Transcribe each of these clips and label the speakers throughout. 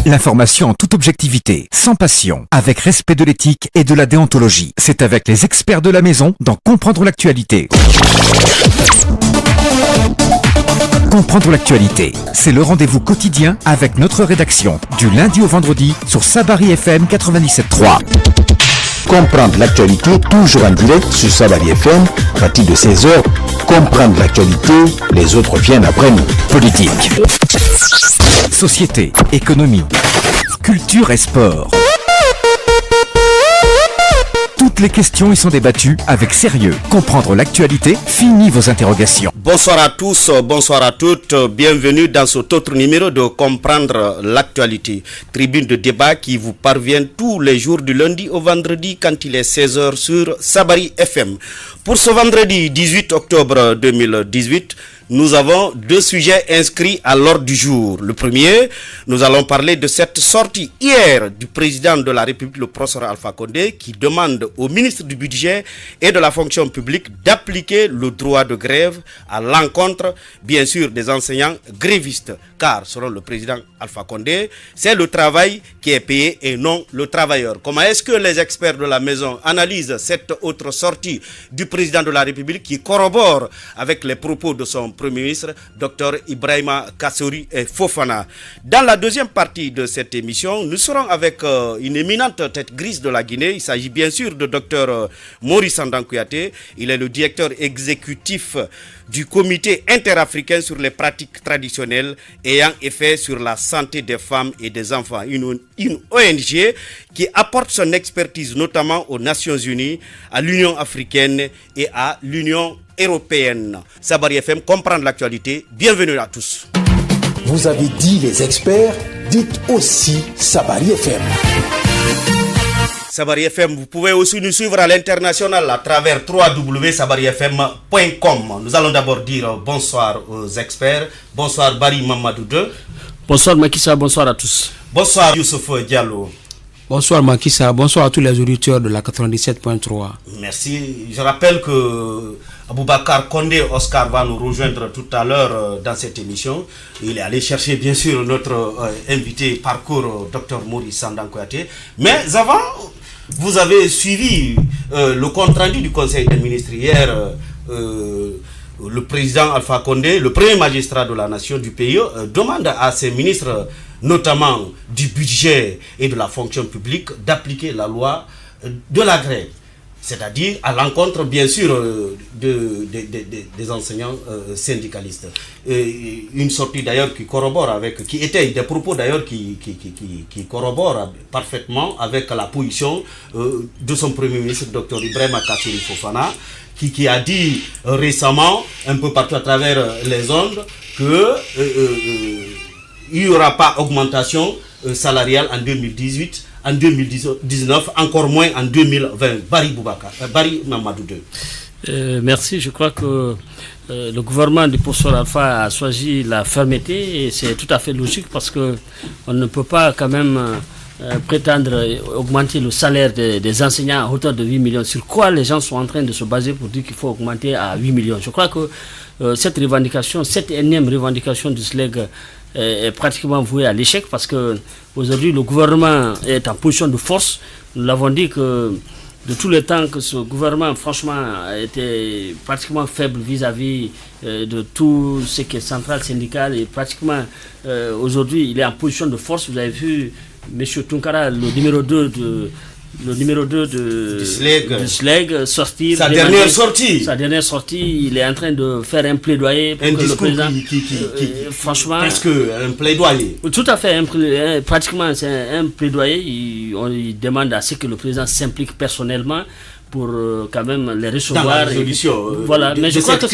Speaker 1: L'information en toute objectivité, sans passion, avec respect de l'éthique et de la déontologie. C'est avec les experts de la maison dans Comprendre l'actualité. Comprendre l'actualité, c'est le rendez-vous quotidien avec notre rédaction, du lundi au vendredi sur Sabari FM 97.3.
Speaker 2: Comprendre l'actualité, toujours en direct sur Sabari FM, à partir de 16h. Comprendre l'actualité, les autres viennent après nous.
Speaker 1: Politique, société, économie, culture et sport. Toutes les questions y sont débattues avec sérieux. Comprendre l'actualité, fini vos interrogations.
Speaker 3: Bonsoir à tous, bonsoir à toutes. Bienvenue dans cet autre numéro de Comprendre l'actualité. Tribune de débat qui vous parvient tous les jours du lundi au vendredi quand il est 16h sur Sabari FM. Pour ce vendredi 18 octobre 2018, nous avons deux sujets inscrits à l'ordre du jour. Le premier, nous allons parler de cette sortie hier du président de la République, le professeur Alpha Condé, qui demande au ministre du Budget et de la fonction publique d'appliquer le droit de grève à l'encontre, bien sûr, des enseignants grévistes. Car, selon le président Alpha Condé, c'est le travail qui est payé et non le travailleur. Comment est-ce que les experts de la maison analysent cette autre sortie du président de la République qui corrobore avec les propos de son Premier ministre, Dr Ibrahima Kassory Fofana. Dans la deuxième partie de cette émission, nous serons avec une éminente tête grise de la Guinée. Il s'agit bien sûr de Dr Maurice Sandan Kouyaté. Il est le directeur exécutif du comité interafricain sur les pratiques traditionnelles ayant effet sur la santé des femmes et des enfants. Une ONG qui apporte son expertise notamment aux Nations Unies, à l'Union africaine et à l'Union européenne. Sabari FM, comprendre l'actualité. Bienvenue à tous.
Speaker 2: Vous avez dit les experts, dites aussi Sabari FM.
Speaker 3: Sabari FM, vous pouvez aussi nous suivre à l'international à travers www.sabarifm.com. Nous allons d'abord dire bonsoir aux experts. Bonsoir Barry Mamadou 2.
Speaker 4: Bonsoir Makissa, bonsoir à tous.
Speaker 3: Bonsoir Youssouf Diallo.
Speaker 5: Bonsoir Makissa, bonsoir à tous les auditeurs de la 97.3.
Speaker 3: Merci. Je rappelle que Aboubacar Condé Oscar va nous rejoindre tout à l'heure dans cette émission. Il est allé chercher bien sûr notre invité parcours Dr Maurice Sandan Kouyaté. Mais avant, vous avez suivi le compte rendu du Conseil des ministres hier. Le président Alpha Condé, le premier magistrat de la nation du pays, demande à ses ministres, notamment du budget et de la fonction publique, d'appliquer la loi de la grève. C'est-à-dire à l'encontre, bien sûr, des enseignants syndicalistes. Une sortie d'ailleurs qui corrobore avec, qui étaye des propos d'ailleurs qui corroborent parfaitement avec la position de son premier ministre, Dr Ibrahima Kassory Fofana, qui a dit récemment, un peu partout à travers les ondes, que il n'y aura pas augmentation salariale en 2018, en 2019, encore moins en 2020. Barry Mamadou
Speaker 4: 2. Merci, je crois que le gouvernement du professeur Alpha a choisi la fermeté et c'est tout à fait logique parce qu'on ne peut pas quand même prétendre augmenter le salaire des enseignants à hauteur de 8 millions. Sur quoi les gens sont en train de se baser pour dire qu'il faut augmenter à 8 millions. Je crois que cette revendication, cette énième revendication du SLEG est pratiquement vouée à l'échec parce que aujourd'hui le gouvernement est en position de force. Nous l'avons dit que de tout le temps que ce gouvernement franchement a été pratiquement faible vis-à-vis de tout ce qui est central syndical et pratiquement aujourd'hui il est en position de force. Vous avez vu M. Tunkara, le numéro 2 du SLEG sortir.
Speaker 3: Sa dernière sortie,
Speaker 4: il est en train de faire un plaidoyer pour que le président.
Speaker 3: Franchement. Presque un plaidoyer.
Speaker 4: Tout à fait, pratiquement c'est un plaidoyer. Il demande à ce que le président s'implique personnellement pour quand même les recevoir.
Speaker 3: Dans la résolution.
Speaker 4: Voilà, mais je crois que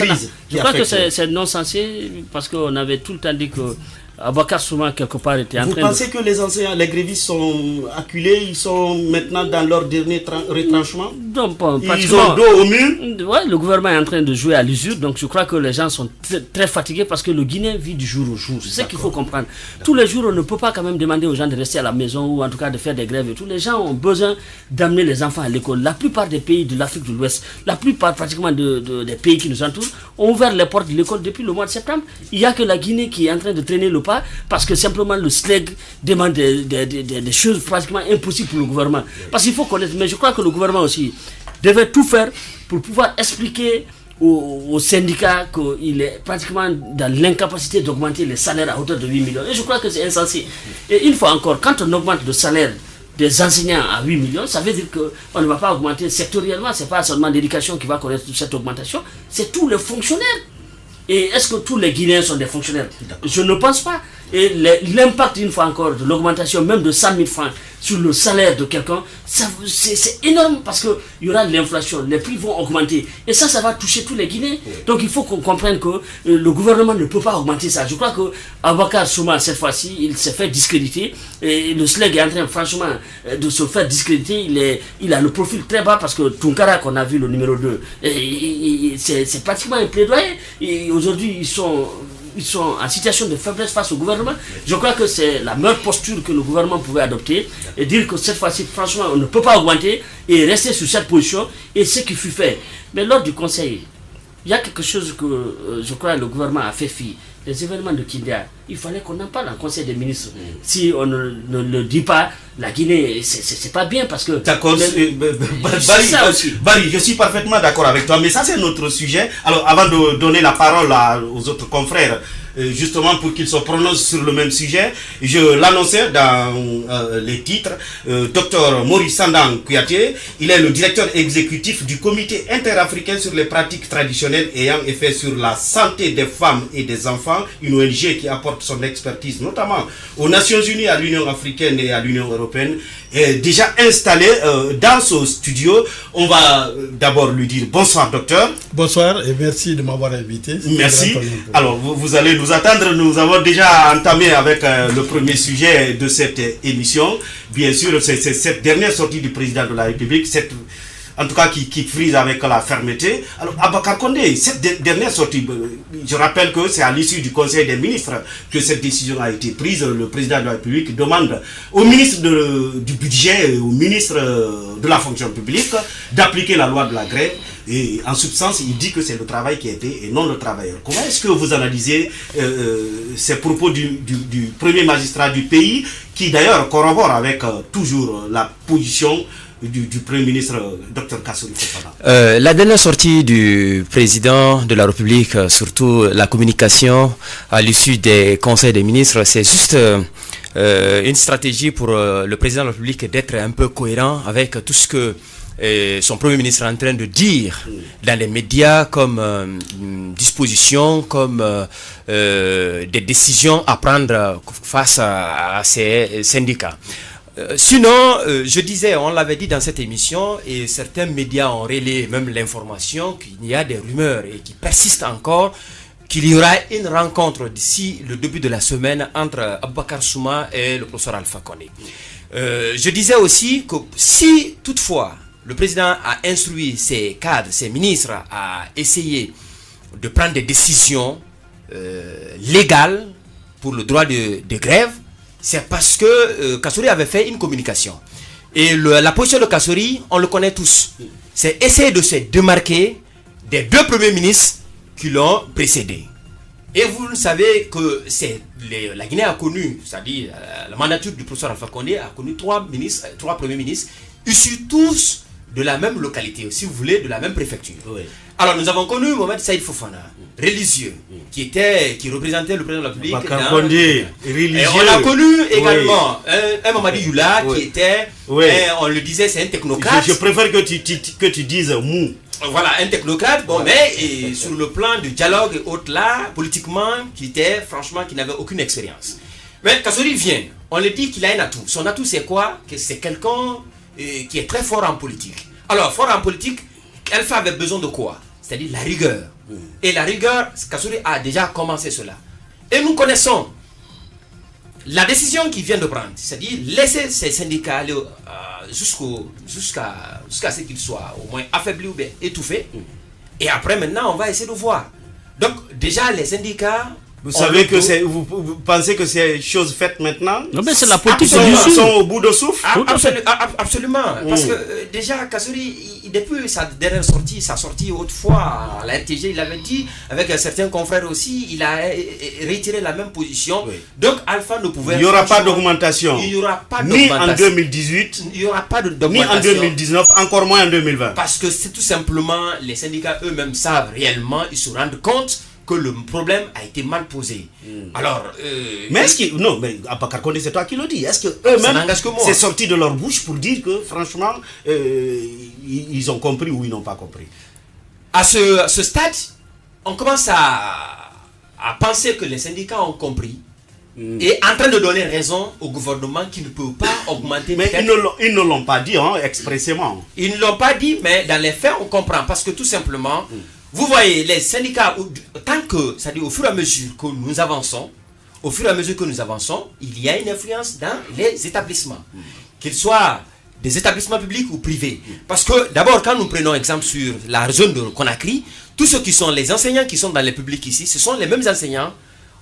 Speaker 4: c'est non sensé parce qu'on avait tout le temps dit que Aboubacar Souma quelque part était en train de...
Speaker 3: Vous pensez que les enseignants, les grévistes sont acculés, ils sont maintenant dans leur dernier retranchement?
Speaker 4: Donc,
Speaker 3: ils ont dos au mur?
Speaker 4: Ouais, le gouvernement est en train de jouer à l'usure, donc je crois que les gens sont très fatigués parce que le Guinéen vit du jour au jour. C'est ce qu'il faut comprendre. Tous les jours, on ne peut pas quand même demander aux gens de rester à la maison ou en tout cas de faire des grèves et tout. Les gens ont besoin d'amener les enfants à l'école. La plupart des pays de l'Afrique de l'Ouest, la plupart pratiquement des pays qui nous entourent, ont ouvert les portes de l'école depuis le mois de septembre. Il n'y a que la Guinée qui est en train de traîner le pas, parce que simplement le SLEG demande des choses pratiquement impossibles pour le gouvernement. Parce qu'il faut connaître, mais je crois que le gouvernement aussi devait tout faire pour pouvoir expliquer aux syndicats qu'il est pratiquement dans l'incapacité d'augmenter les salaires à hauteur de 8 millions. Et je crois que c'est insensé. Et une fois encore, quand on augmente le salaire des enseignants à 8 millions, ça veut dire qu'on ne va pas augmenter sectoriellement. Ce n'est pas seulement l'éducation qui va connaître cette augmentation, c'est tous les fonctionnaires. Et est-ce que tous les Guinéens sont des fonctionnaires? Je ne pense pas. Et l'impact, une fois encore, de l'augmentation même de 100 000 francs sur le salaire de quelqu'un, c'est énorme parce qu'il y aura de l'inflation, les prix vont augmenter. Et ça va toucher tous les Guinéens. Donc il faut qu'on comprenne que le gouvernement ne peut pas augmenter ça. Je crois que Abakar Souma, cette fois-ci, il s'est fait discréditer. Et le SLEG est en train, franchement, de se faire discréditer. Il a le profil très bas parce que Tunkara, qu'on a vu, le numéro 2, c'est pratiquement un plaidoyer. Et aujourd'hui, ils sont en situation de faiblesse face au gouvernement. Je crois que c'est la meilleure posture que le gouvernement pouvait adopter et dire que cette fois-ci, franchement, on ne peut pas augmenter et rester sur cette position. Et ce qui fut fait. Mais lors du conseil, il y a quelque chose que je crois que le gouvernement a fait fi. Les événements de Kindia, il fallait qu'on en parle en conseil des ministres. Si on ne le dit pas, la Guinée, c'est pas bien parce que...
Speaker 3: D'accord, Barry, je suis parfaitement d'accord avec toi, mais ça c'est notre sujet. Alors avant de donner la parole aux autres confrères, justement pour qu'ils se prononcent sur le même sujet, je l'annonçais dans les titres, Dr Maurice Sandan Kouyaté, il est le directeur exécutif du comité interafricain sur les pratiques traditionnelles ayant effet sur la santé des femmes et des enfants, une ONG qui apporte son expertise notamment aux Nations Unies, à l'Union africaine et à l'Union européenne, est déjà installé dans ce studio. On va d'abord lui dire bonsoir docteur.
Speaker 6: Bonsoir et merci de m'avoir invité.
Speaker 3: Merci. Alors vous allez nous attendre, nous avons déjà entamé avec le premier sujet de cette émission. Bien sûr, c'est cette dernière sortie du président de la République, en tout cas qui frise avec la fermeté. Alors Abakar Condé, cette dernière sortie, je rappelle que c'est à l'issue du Conseil des ministres que cette décision a été prise. Le président de la République demande au ministre du budget, au ministre de la fonction publique d'appliquer la loi de la grève. Et en substance, il dit que c'est le travail qui a été et non le travailleur. Comment est-ce que vous analysez ces propos du premier magistrat du pays, qui d'ailleurs corrobore avec toujours la position du Premier ministre Dr Kassory Fofana?
Speaker 7: La dernière sortie du président de la République, surtout la communication à l'issue des conseils des ministres, c'est juste une stratégie pour le président de la République d'être un peu cohérent avec tout ce que son Premier ministre est en train de dire dans les médias comme dispositions, comme des décisions à prendre face à ces syndicats. Sinon, je disais, on l'avait dit dans cette émission, et certains médias ont relayé même l'information qu'il y a des rumeurs et qui persistent encore, qu'il y aura une rencontre d'ici le début de la semaine entre Abakar Souma et le professeur Alpha Condé. Je disais aussi que si toutefois le président a instruit ses cadres, ses ministres à essayer de prendre des décisions légales pour le droit de grève, c'est parce que Kassory avait fait une communication. Et la position de Kassory, on le connaît tous. C'est essayer de se démarquer des deux premiers ministres qui l'ont précédé. Et vous savez que la Guinée a connu, c'est-à-dire la mandature du professeur Alpha Condé a connu trois premiers ministres, issus tous de la même localité, si vous voulez, de la même préfecture. Oui. Alors nous avons connu Mohamed Saïd Fofana, religieux, qui représentait le président de la République. Et on a connu également un Mamadi Youla qui était, on le disait, c'est un technocrate.
Speaker 3: Je préfère que tu dises mou.
Speaker 7: Voilà, un technocrate, mais sur le plan du dialogue et autres là, politiquement, qui n'avait aucune expérience. Mais Kassory vient, on lui dit qu'il a un atout. Son atout c'est quoi? Que c'est quelqu'un qui est très fort en politique. Alors, fort en politique, Alpha avait besoin de quoi? C'est-à-dire la rigueur. Et la rigueur, Kassory a déjà commencé cela. Et nous connaissons la décision qu'il vient de prendre, c'est-à-dire laisser ces syndicats aller jusqu'à ce qu'ils soient au moins affaiblis ou bien étouffés. Et après, maintenant, on va essayer de voir. Donc, déjà, les syndicats
Speaker 3: Vous savez que vous pensez que c'est chose faite maintenant?
Speaker 4: Non, mais c'est la politique.
Speaker 3: Ils sont au bout de souffle.
Speaker 7: Absolument. Parce que déjà, Kassory, depuis sa dernière sortie, sa sortie autrefois à la RTG, il avait dit, avec certains confrères aussi, il a retiré la même position. Oui. Donc Alpha ne pouvait...
Speaker 3: Il n'y aura pas d'augmentation.
Speaker 7: Il n'y aura pas
Speaker 3: ni en 2018,
Speaker 7: il n'y aura pas d'augmentation.
Speaker 3: Ni en 2019, encore moins en 2020.
Speaker 7: Parce que c'est tout simplement, les syndicats eux-mêmes savent réellement, ils se rendent compte que le problème a été mal posé. Alors,
Speaker 3: mais est-ce que non, mais Abakar Condé, c'est toi qui le dis. Est-ce que eux-mêmes c'est sorti de leur bouche pour dire que franchement ils ont compris ou ils n'ont pas compris?
Speaker 7: À ce stade, on commence à penser que les syndicats ont compris et en train de donner raison au gouvernement qui ne peut pas augmenter.
Speaker 3: Mais ils ne l'ont pas dit expressément.
Speaker 7: Ils ne l'ont pas dit, mais dans les faits, on comprend parce que tout simplement. Vous voyez, les syndicats, tant que, c'est-à-dire au fur et à mesure que nous avançons, il y a une influence dans les établissements, qu'ils soient des établissements publics ou privés. Parce que d'abord, quand nous prenons exemple sur la zone de Conakry, tous ceux qui sont les enseignants qui sont dans les publics ici, ce sont les mêmes enseignants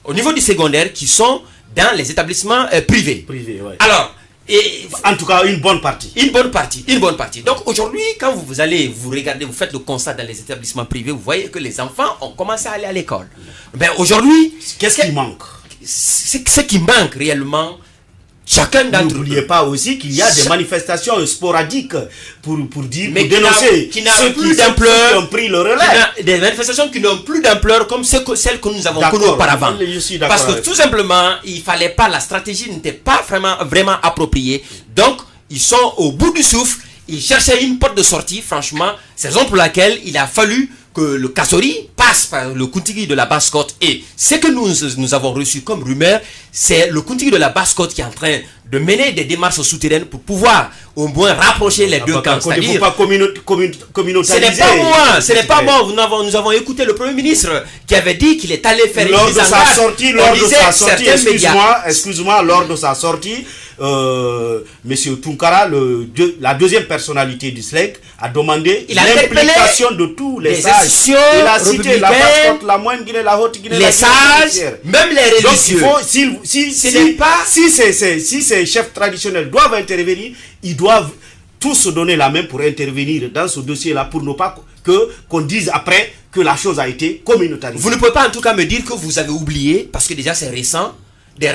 Speaker 7: au niveau du secondaire qui sont dans les établissements privés.
Speaker 3: Ouais.
Speaker 7: Alors,
Speaker 3: en tout cas, une bonne partie.
Speaker 7: Une bonne partie. Donc aujourd'hui, quand vous allez, vous regardez, vous faites le constat dans les établissements privés, vous voyez que les enfants ont commencé à aller à l'école. Ben aujourd'hui,
Speaker 3: qu'est-ce qui manque?
Speaker 7: Ce qui manque réellement, chacun d'entre eux.
Speaker 3: N'oubliez pas aussi qu'il y a des manifestations sporadiques pour dire,
Speaker 7: mais
Speaker 3: pour dénoncer
Speaker 7: ceux qui
Speaker 3: ont pris le relais.
Speaker 7: Des manifestations qui n'ont plus d'ampleur comme celles que nous avons connues auparavant. Parce que tout simplement, il fallait pas, la stratégie n'était pas vraiment appropriée. Donc, ils sont au bout du souffle. Ils cherchaient une porte de sortie, franchement. C'est la raison pour laquelle il a fallu que le Kassory passe par le Kuntigi de la Basse-Côte. Et ce que nous avons reçu comme rumeur, c'est le Kuntigi de la Basse-Côte qui est en train de mener des démarches souterraines pour pouvoir au moins rapprocher les deux camps.
Speaker 3: Il ne faut pas communautariser.
Speaker 7: Ce n'est pas moi. Nous avons écouté le Premier ministre qui avait dit qu'il est allé faire
Speaker 3: lors de sa sortie, excuse-moi, lors de sa sortie, Monsieur Tunkara, la deuxième personnalité du SLEC, a demandé l'implication de tous les sages. Il a cité la Basse-Côte, la Moyenne Guinée, la Haute Guinée,
Speaker 7: les sages, même les religieux.
Speaker 3: Donc si ces chefs traditionnels doivent intervenir, ils doivent tous se donner la main pour intervenir dans ce dossier-là, pour ne pas qu'on dise après que la chose a été communautarisée.
Speaker 7: Vous ne pouvez pas en tout cas me dire que vous avez oublié, parce que déjà c'est récent, des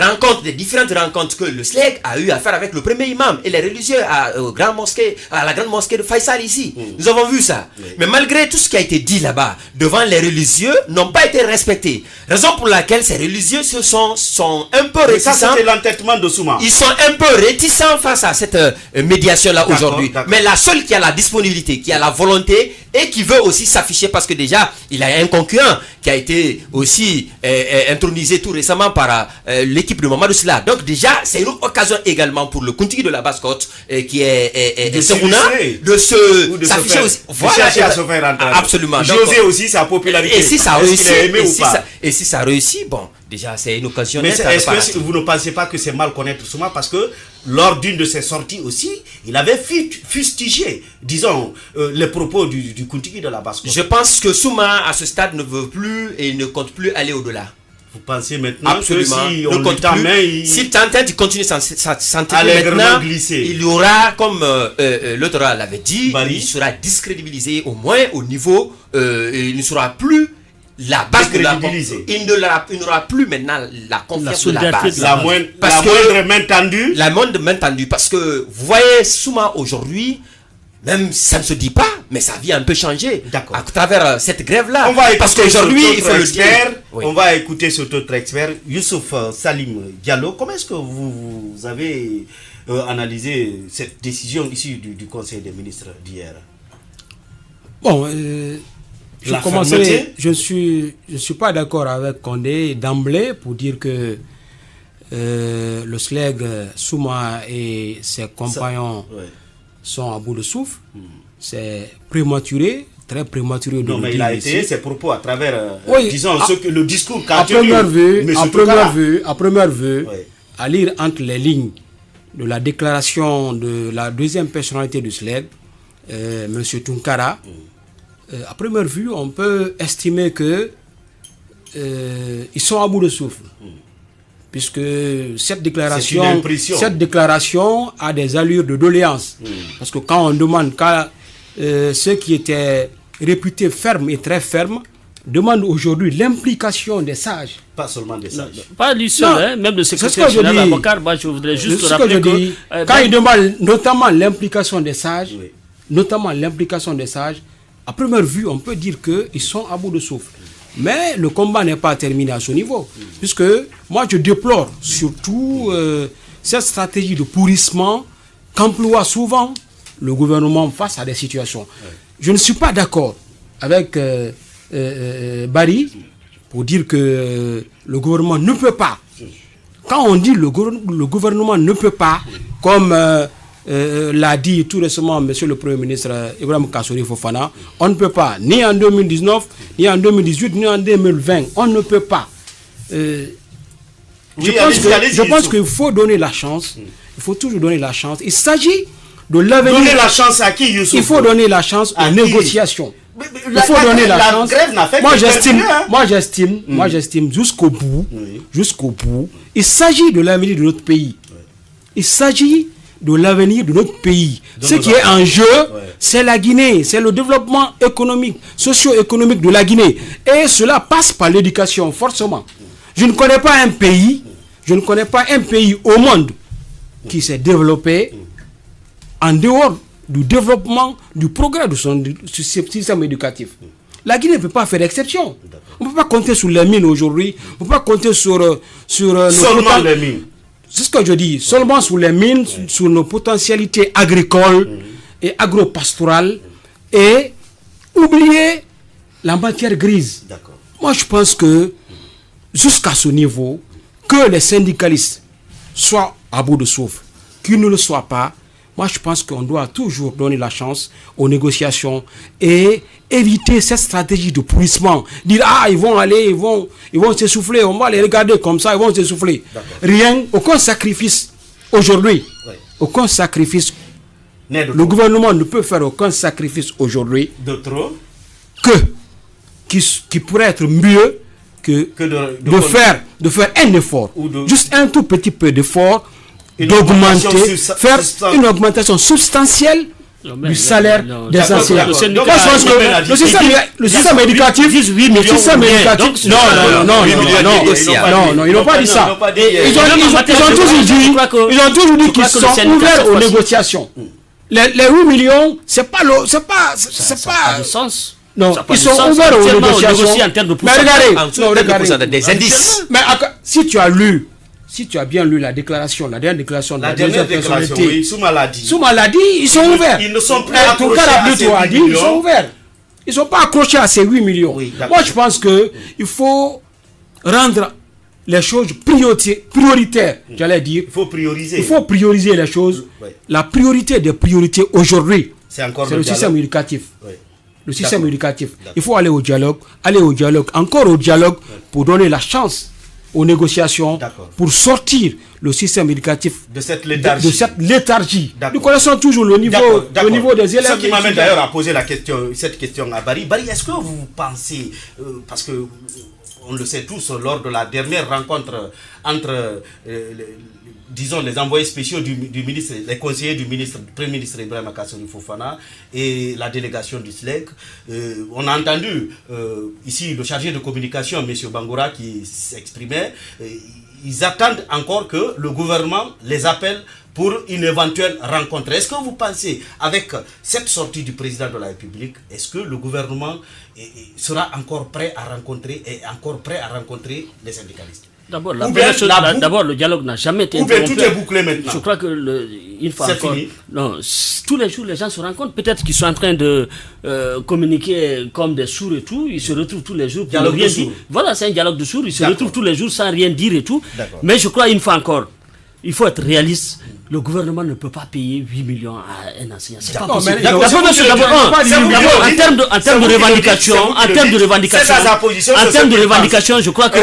Speaker 7: différentes rencontres que le SLEG a eu à faire avec le premier imam et les religieux à la grande mosquée de Faisal ici. Nous avons vu ça. Mais malgré tout ce qui a été dit là-bas, devant les religieux, n'ont pas été respectés. Raison pour laquelle ces religieux sont un peu réticents.
Speaker 3: Ça, c'était l'entêtement de Souma.
Speaker 7: Ils sont un peu réticents face à cette médiation-là aujourd'hui. Mais la seule qui a la disponibilité, qui a la volonté et qui veut aussi s'afficher, parce que déjà, il a un concurrent qui a été aussi intronisé tout récemment par l'équipe de Mamadou Silla. Donc déjà, c'est une occasion également pour le Kuntigi de la Basse-Côte qui est de s'afficher aussi.
Speaker 3: Voilà, à se faire entendre.
Speaker 7: Absolument.
Speaker 3: José aussi sa popularité.
Speaker 7: Et si ça réussit, bon, déjà c'est une occasion.
Speaker 3: Mais est-ce que vous ne pensez pas que c'est mal connaître Souma, parce que lors d'une de ses sorties aussi, il avait fustigé, disons, les propos du Kuntigi de la Basse-Côte.
Speaker 7: Je pense que Souma, à ce stade, ne veut plus et ne compte plus aller au-delà.
Speaker 3: Vous pensez maintenant
Speaker 7: absolument
Speaker 3: que si on le tend main,
Speaker 7: s'il tentait de continuer s'entraîner maintenant, il y aura, comme l'autre l'avait dit, il sera discrédibilisé au moins au niveau, il ne sera plus la base de la il n'aura plus maintenant la confiance de la base.
Speaker 3: La moindre main tendue.
Speaker 7: La moindre main tendue, parce que vous voyez Souma aujourd'hui, même ça ne se dit pas, mais sa vie a un peu changé à travers cette grève-là.
Speaker 3: Parce qu'aujourd'hui, il faut le dire. On va écouter cet autre expert, Youssouf Salim Diallo. Comment est-ce que vous avez analysé cette décision issue du Conseil des ministres d'hier?
Speaker 5: Bon, je commencerai. Je suis pas d'accord avec Condé d'emblée pour dire que le SLEG, Souma et ses compagnons sont à bout de souffle. C'est prématuré, très prématuré.
Speaker 3: Non, mais il a été ses propos à travers, disons, le discours qu'a
Speaker 5: tenu à première vue, à lire entre les lignes de la déclaration de la deuxième personnalité du SLEG, M. Tunkara, à première vue, on peut estimer que ils sont à bout de souffle. Puisque cette déclaration a des allures de doléance. Parce que quand on demande, ceux qui étaient réputés fermes et très fermes, demandent aujourd'hui l'implication des sages.
Speaker 3: Pas seulement des sages.
Speaker 4: Non, pas lui seul, même le secrétaire général avocat, je voudrais juste rappeler que...
Speaker 5: Quand ils demandent notamment l'implication des sages, à première vue, on peut dire qu'ils sont à bout de souffle. Mais le combat n'est pas terminé à ce niveau. Puisque moi, je déplore surtout cette stratégie de pourrissement qu'emploie souvent le gouvernement face à des situations. Je ne suis pas d'accord avec Barry pour dire que le gouvernement ne peut pas. Quand on dit le gouvernement ne peut pas, comme l'a dit tout récemment monsieur le Premier ministre Ibrahim Kassory Fofana, on ne peut pas, ni en 2019, ni en 2018, ni en 2020, on ne peut pas. Je pense qu'il faut donner la chance, il faut toujours donner la chance. Il s'agit de l'avenir.
Speaker 3: Donner la chance à qui, Youssouf?
Speaker 5: Il faut donner la chance aux négociations. Il faut donner la chance.
Speaker 3: Grève n'a fait
Speaker 5: moi j'estime jusqu'au bout, il s'agit de l'avenir de notre pays. Il s'agit de l'avenir de notre pays. Ce qui est en jeu, c'est la Guinée, c'est le développement économique, socio-économique de la Guinée. Et cela passe par l'éducation, forcément. Je ne connais pas un pays au monde qui s'est développé en dehors du développement, du progrès de son système éducatif. La Guinée ne peut pas faire exception. On ne peut pas compter sur les mines aujourd'hui, on ne peut pas compter sur
Speaker 3: seulement les mines.
Speaker 5: C'est ce que je dis, seulement sur les mines, sur nos potentialités agricoles et agro-pastorales, et oublier la matière grise. Moi, je pense que jusqu'à ce niveau, que les syndicalistes soient à bout de souffle, qu'ils ne le soient pas, moi, je pense qu'on doit toujours donner la chance aux négociations et éviter cette stratégie de pourrissement. Dire, ils vont s'essouffler, on va les regarder comme ça, ils vont s'essouffler. Rien, aucun sacrifice aujourd'hui. Aucun sacrifice. Le gouvernement ne peut faire aucun sacrifice aujourd'hui.
Speaker 3: De trop
Speaker 5: qui pourrait être mieux que de faire un effort. Juste un tout petit peu d'effort. D'augmenter, faire une augmentation substantielle du salaire des enseignants. Moi, je pense que le système éducatif, non, ils n'ont pas dit ça. Ils ont toujours dit qu'ils sont ouverts aux négociations. Les 8 millions, c'est pas
Speaker 4: de sens.
Speaker 5: Non, ils sont ouverts aux négociations. Mais regardez,
Speaker 7: des indices.
Speaker 5: Mais si tu as bien lu la dernière déclaration de la dernière personnalité,
Speaker 3: oui,
Speaker 5: Souma l'a dit, ils sont ouverts.
Speaker 3: Ils ne sont plus accrochés à ces 8 millions.
Speaker 5: Ils sont ouverts. Ils ne sont pas accrochés à ces 8 millions. Moi, je pense qu'il faut rendre les choses prioritaires, j'allais dire.
Speaker 3: Il faut prioriser.
Speaker 5: Il faut prioriser les choses. La priorité des priorités aujourd'hui, c'est le système éducatif. Le système éducatif. Il faut aller au dialogue, encore au dialogue, pour donner la chance aux négociations, pour sortir le système éducatif
Speaker 3: de cette léthargie.
Speaker 5: Nous connaissons toujours le niveau des élèves.
Speaker 3: Ce qui m'amène d'ailleurs à poser cette question à Barry. Barry, est-ce que vous pensez, parce que on le sait tous, lors de la dernière rencontre entre disons les envoyés spéciaux du ministre, les conseillers du Premier ministre Ibrahim Kassory Fofana et la délégation du SLEC, on a entendu ici le chargé de communication, M. Bangoura, qui s'exprimait. Ils attendent encore que le gouvernement les appelle pour une éventuelle rencontre. Est-ce que vous pensez, avec cette sortie du président de la République, est-ce que le gouvernement sera encore prêt à rencontrer les syndicalistes?
Speaker 4: D'abord, le dialogue n'a jamais été interrompu.
Speaker 3: Tout est bouclé maintenant.
Speaker 4: Je crois que il faut encore.
Speaker 3: Fini.
Speaker 4: Non, tous les jours, les gens se rencontrent. Peut-être qu'ils sont en train de communiquer comme des sourds et tout. Ils se retrouvent tous les jours pour rien dire. Voilà, c'est un dialogue de sourds. Ils se retrouvent tous les jours sans rien dire et tout. Mais je crois une fois encore, il faut être réaliste. Le gouvernement ne peut pas payer 8 millions à un enseignant. C'est pas possible. En termes de revendications, je crois que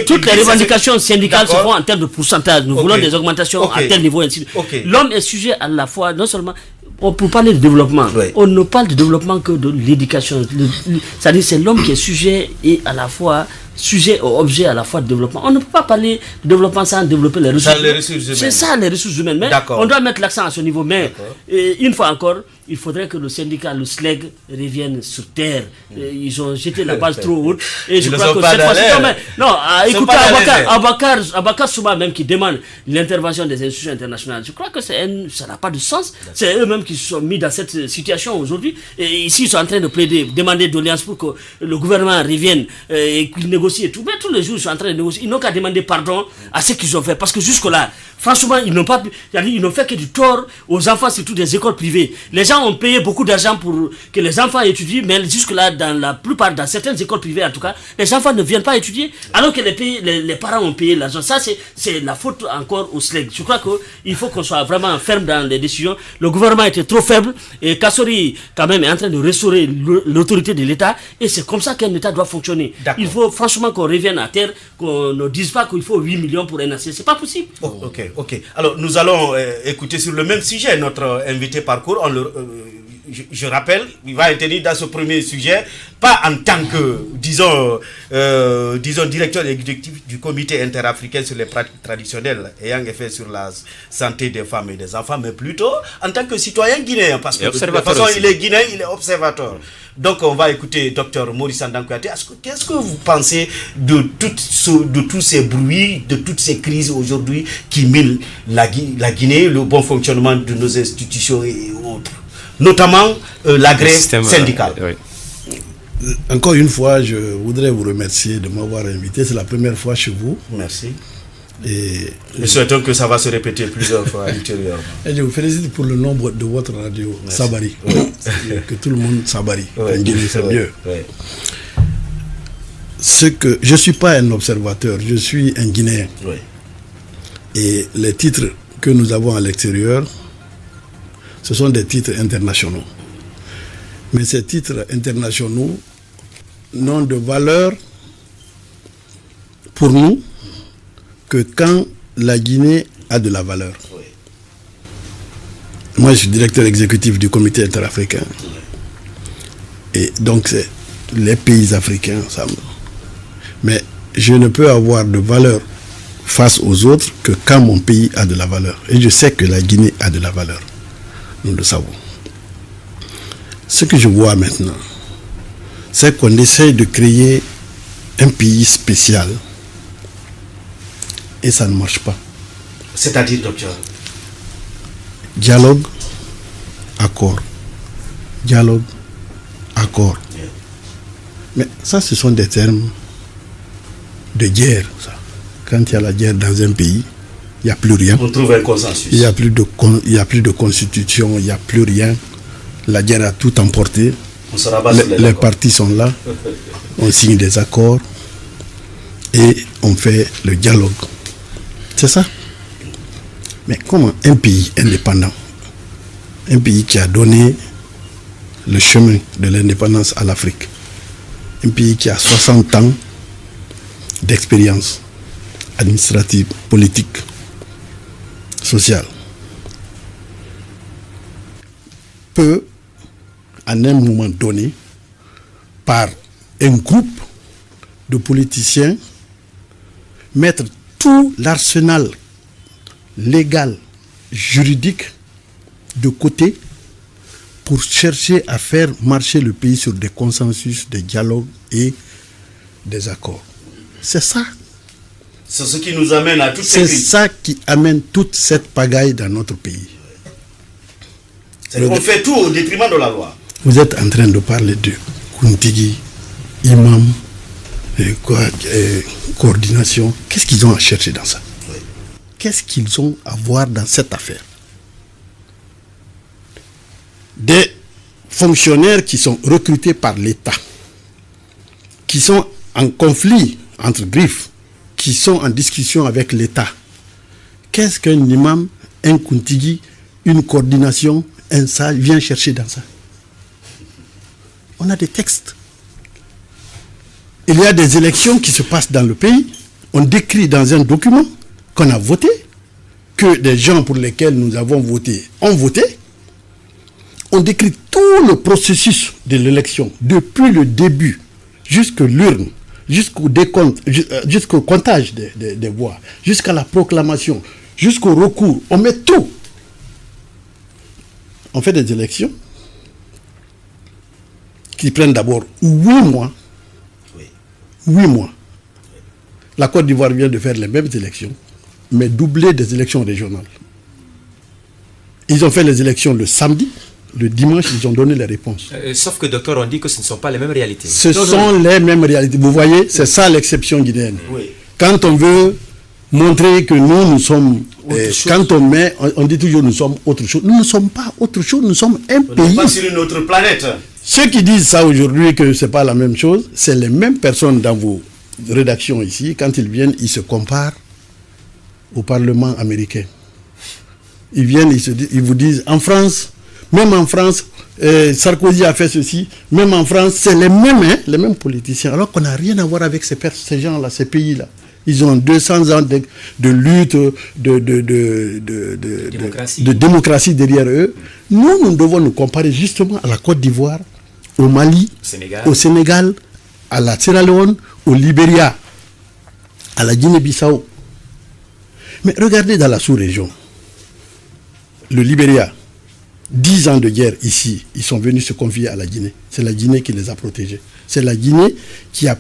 Speaker 4: toutes les revendications syndicales se font en termes de pourcentage. Nous voulons des augmentations à tel niveau, ainsi de suite. L'homme est sujet à la fois, non seulement, pour parler de développement, on ne parle de développement que de l'éducation. C'est-à-dire c'est l'homme qui est sujet et à la fois sujet ou objet à la fois de développement. On ne peut pas parler de développement sans développer les ressources
Speaker 3: humaines.
Speaker 4: C'est ça les ressources humaines. Mais on doit mettre l'accent à ce niveau. Mais une fois encore, il faudrait que le syndicat, le SLEG, revienne sur terre. Ils ont jeté la base trop haute. Et je crois que cette fois-ci... Non, écoutez Abakar Souma même qui demande l'intervention des institutions internationales. Je crois que ça n'a pas de sens. C'est eux-mêmes qui se sont mis dans cette situation aujourd'hui. Et ici, ils sont en train de plaider, demander d'audience pour que le gouvernement revienne et qu'il négocie et tout. Mais tous les jours, ils sont en train de négocier. Ils n'ont qu'à demander pardon à ce qu'ils ont fait. Parce que jusque-là, franchement, ils n'ont fait que du tort aux enfants, surtout des écoles privées. Les gens ont payé beaucoup d'argent pour que les enfants étudient, mais jusque-là, dans certaines écoles privées en tout cas, les enfants ne viennent pas étudier, alors que les parents ont payé l'argent. Ça, c'est la faute encore au SLEG. Je crois qu'il faut qu'on soit vraiment ferme dans les décisions. Le gouvernement était trop faible, et Kassori, quand même, est en train de restaurer l'autorité de l'État, et c'est comme ça qu'un État doit fonctionner. Il faut franchement qu'on revienne à terre, qu'on ne dise pas qu'il faut 8 millions pour un AC. C'est pas possible.
Speaker 3: Ok. Alors, nous allons écouter sur le même sujet notre invité parcours. Je rappelle, il va intervenir dans ce premier sujet, pas en tant que, disons, directeur exécutif du comité interafricain sur les pratiques traditionnelles ayant effet sur la santé des femmes et des enfants, mais plutôt en tant que citoyen guinéen, parce que de toute façon, il est guinéen, il est observateur. Donc, on va écouter Dr Maurice Andang Kouyaté. Qu'est-ce que vous pensez de tous ces bruits, de toutes ces crises aujourd'hui qui minent la Guinée, le bon fonctionnement de nos institutions et autres, notamment l'agré syndical?
Speaker 6: Encore une fois, je voudrais vous remercier de m'avoir invité. C'est la première fois chez vous.
Speaker 3: Merci.
Speaker 6: Et
Speaker 3: nous souhaitons que ça va se répéter plusieurs fois ultérieurement.
Speaker 6: Et je vous félicite pour le nombre de votre radio. Merci. Sabari. Que tout le monde Sabari. En Guinée, c'est mieux. Je ne suis pas un observateur, je suis un Guinéen. Et les titres que nous avons à l'extérieur, ce sont des titres internationaux. Mais ces titres internationaux n'ont de valeur pour nous que quand la Guinée a de la valeur. Moi, je suis directeur exécutif du comité interafricain. Et donc, c'est les pays africains ensemble. Mais je ne peux avoir de valeur face aux autres que quand mon pays a de la valeur. Et je sais que la Guinée a de la valeur. Nous le savons. Ce que je vois maintenant, c'est qu'on essaye de créer un pays spécial et ça ne marche pas.
Speaker 3: C'est-à-dire, docteur?
Speaker 6: Dialogue, accord. Dialogue, accord. Mais ça, ce sont des termes de guerre. Ça. Quand il y a la guerre dans un pays, il n'y a plus rien.
Speaker 3: On trouve un consensus.
Speaker 6: Il n'y a plus de constitution, il n'y a plus rien. La guerre a tout emporté. Les partis sont là. On signe des accords et on fait le dialogue. C'est ça. Mais comment un pays indépendant, un pays qui a donné le chemin de l'indépendance à l'Afrique, un pays qui a 60 ans d'expérience administrative, politique, sociale, peut, en un moment donné, par un groupe de politiciens, mettre tout l'arsenal légal, juridique de côté pour chercher à faire marcher le pays sur des consensus, des dialogues et des accords. C'est ça.
Speaker 3: C'est ce qui nous amène à toutes ces crises.
Speaker 6: C'est ça qui amène toute cette pagaille dans notre pays.
Speaker 3: On fait tout au détriment de la loi.
Speaker 6: Vous êtes en train de parler de Kuntigi, imam, coordination. Qu'est-ce qu'ils ont à chercher dans ça? Qu'est-ce qu'ils ont à voir dans cette affaire? Des fonctionnaires qui sont recrutés par l'État, qui sont en conflit entre griffes, qui sont en discussion avec l'État. Qu'est-ce qu'un imam, un Kuntigi, une coordination, un ça vient chercher dans ça? On a des textes. Il y a des élections qui se passent dans le pays. On décrit dans un document qu'on a voté, que des gens pour lesquels nous avons voté ont voté. On décrit tout le processus de l'élection, depuis le début jusqu'à l'urne, jusqu'au décompte, jusqu'au comptage des voix, jusqu'à la proclamation, jusqu'au recours. On met tout. On fait des élections qui prennent d'abord 8 mois. 8 mois. La Côte d'Ivoire vient de faire les mêmes élections, mais doublées des élections régionales. Ils ont fait les élections le samedi, le dimanche, ils ont donné les réponses.
Speaker 7: Sauf que, docteur, on dit que ce ne sont pas les mêmes réalités.
Speaker 6: Ce sont les mêmes réalités. Vous voyez, c'est ça l'exception guinéenne. Oui. Quand on veut montrer que nous sommes... quand on dit toujours nous sommes autre chose. Nous ne sommes pas autre chose, nous sommes un pays.
Speaker 3: On n'est pas sur une autre planète.
Speaker 6: Ceux qui disent ça aujourd'hui, que ce n'est pas la même chose, c'est les mêmes personnes dans vos rédactions ici. Quand ils viennent, ils se comparent au Parlement américain. Ils viennent, ils vous disent, en France, même en France, Sarkozy a fait ceci, même en France, c'est les mêmes politiciens, alors qu'on n'a rien à voir avec ces gens-là, ces pays-là. Ils ont 200 ans de lutte, de démocratie derrière eux. Nous devons nous comparer justement à la Côte d'Ivoire, au Mali, au Sénégal, à la Sierra Leone, au Libéria, à la Guinée-Bissau. Mais regardez dans la sous-région, le Libéria, 10 ans de guerre ici, ils sont venus se confier à la Guinée. C'est la Guinée qui les a protégés. C'est la Guinée qui a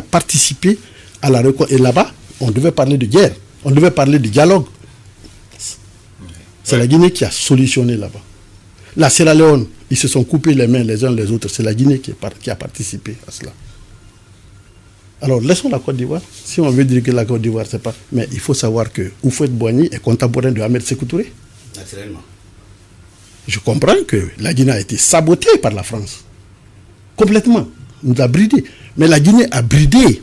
Speaker 6: participé à la récolte. Et là-bas, on devait parler de guerre, on devait parler de dialogue. C'est la Guinée qui a solutionné là-bas. La Sierra Leone, ils se sont coupés les mains les uns les autres. C'est la Guinée qui a participé à cela. Alors, laissons la Côte d'Ivoire. Si on veut dire que la Côte d'Ivoire, c'est pas... Mais il faut savoir que Houphouët-Boigny est contemporain de Ahmed Sékou Touré.
Speaker 3: Naturellement.
Speaker 6: Je comprends que la Guinée a été sabotée par la France. Complètement. On nous a bridé. Mais la Guinée a bridé.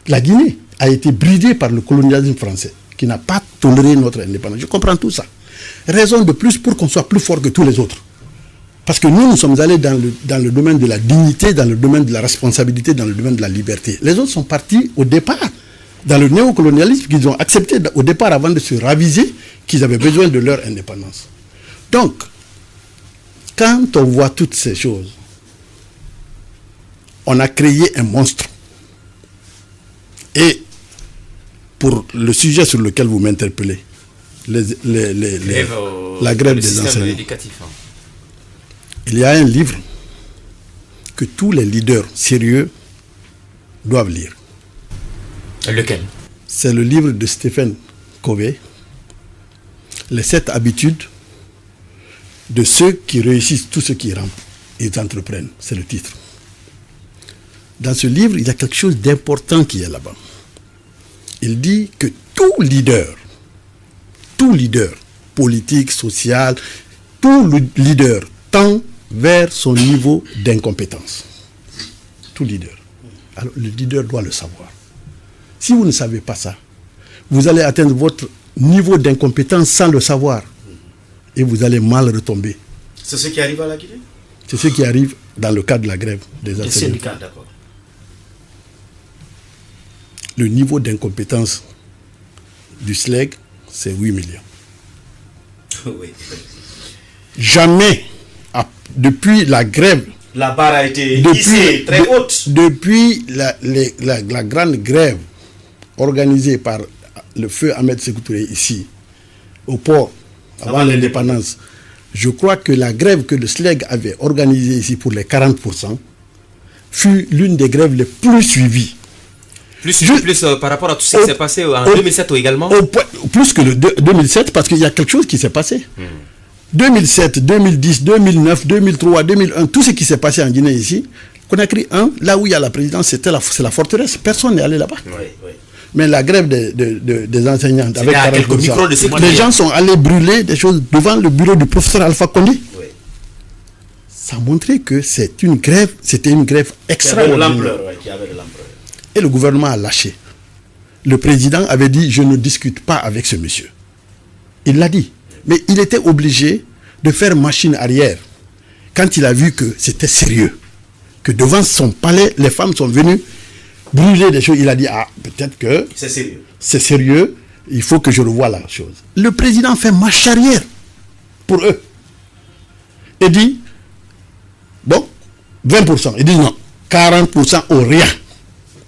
Speaker 6: La Guinée a été bridée par le colonialisme français, qui n'a pas toléré notre indépendance. Je comprends tout ça. Raison de plus pour qu'on soit plus fort que tous les autres. Parce que nous sommes allés dans le domaine de la dignité, dans le domaine de la responsabilité, dans le domaine de la liberté. Les autres sont partis au départ, dans le néocolonialisme, qu'ils ont accepté au départ avant de se raviser, qu'ils avaient besoin de leur indépendance. Donc, quand on voit toutes ces choses, on a créé un monstre. Et pour le sujet sur lequel vous m'interpellez, la grève des enseignants, il y a un livre que tous les leaders sérieux doivent lire.
Speaker 7: Lequel?
Speaker 6: C'est le livre de Stephen Covey, Les 7 habitudes de ceux qui réussissent tout ce qu'ils entreprennent. C'est le titre. Dans ce livre, il y a quelque chose d'important qui est là-bas. Il dit que tout leader politique, social, tout leader tend vers son niveau d'incompétence. Tout leader. Alors le leader doit le savoir. Si vous ne savez pas ça, vous allez atteindre votre niveau d'incompétence sans le savoir. Et vous allez mal retomber.
Speaker 3: C'est ce qui arrive à la Guinée?
Speaker 6: C'est ce qui arrive dans le cadre de la grève des enseignants.
Speaker 3: D'accord.
Speaker 6: Le niveau d'incompétence du SLEG, c'est 8 millions.
Speaker 3: Oui.
Speaker 6: Jamais, depuis la grève,
Speaker 3: la barre a été hissée très haute.
Speaker 6: Depuis la grande grève organisée par le feu Ahmed Sékou Touré ici, au port, avant l'indépendance, je crois que la grève que le SLEG avait organisée ici pour les 40% fut l'une des grèves les plus suivies.
Speaker 7: Plus par rapport à tout ce qui s'est passé en 2007 également.
Speaker 6: Plus que le 2007, parce qu'il y a quelque chose qui s'est passé. 2007, 2010, 2009, 2003, 2001, tout ce qui s'est passé en Guinée ici, Conakry 1, là où il y a la présidence, c'est la forteresse. Personne n'est allé là-bas. Oui. Mais la grève des enseignants, avec 40%, les gens sont allés brûler des choses devant le bureau du professeur Alpha Condé. Oui. Ça montrait que c'était une grève extraordinaire.
Speaker 3: Qui avait de l'ampleur.
Speaker 6: Et le gouvernement a lâché. Le président avait dit, je ne discute pas avec ce monsieur. Il l'a dit. Mais il était obligé de faire machine arrière quand il a vu que c'était sérieux. Que devant son palais, les femmes sont venues brûler des choses. Il a dit, peut-être que c'est sérieux, il faut que je revoie la chose. Le président fait marche arrière pour eux. Et dit, bon, 20%. Il dit non, 40% ou rien.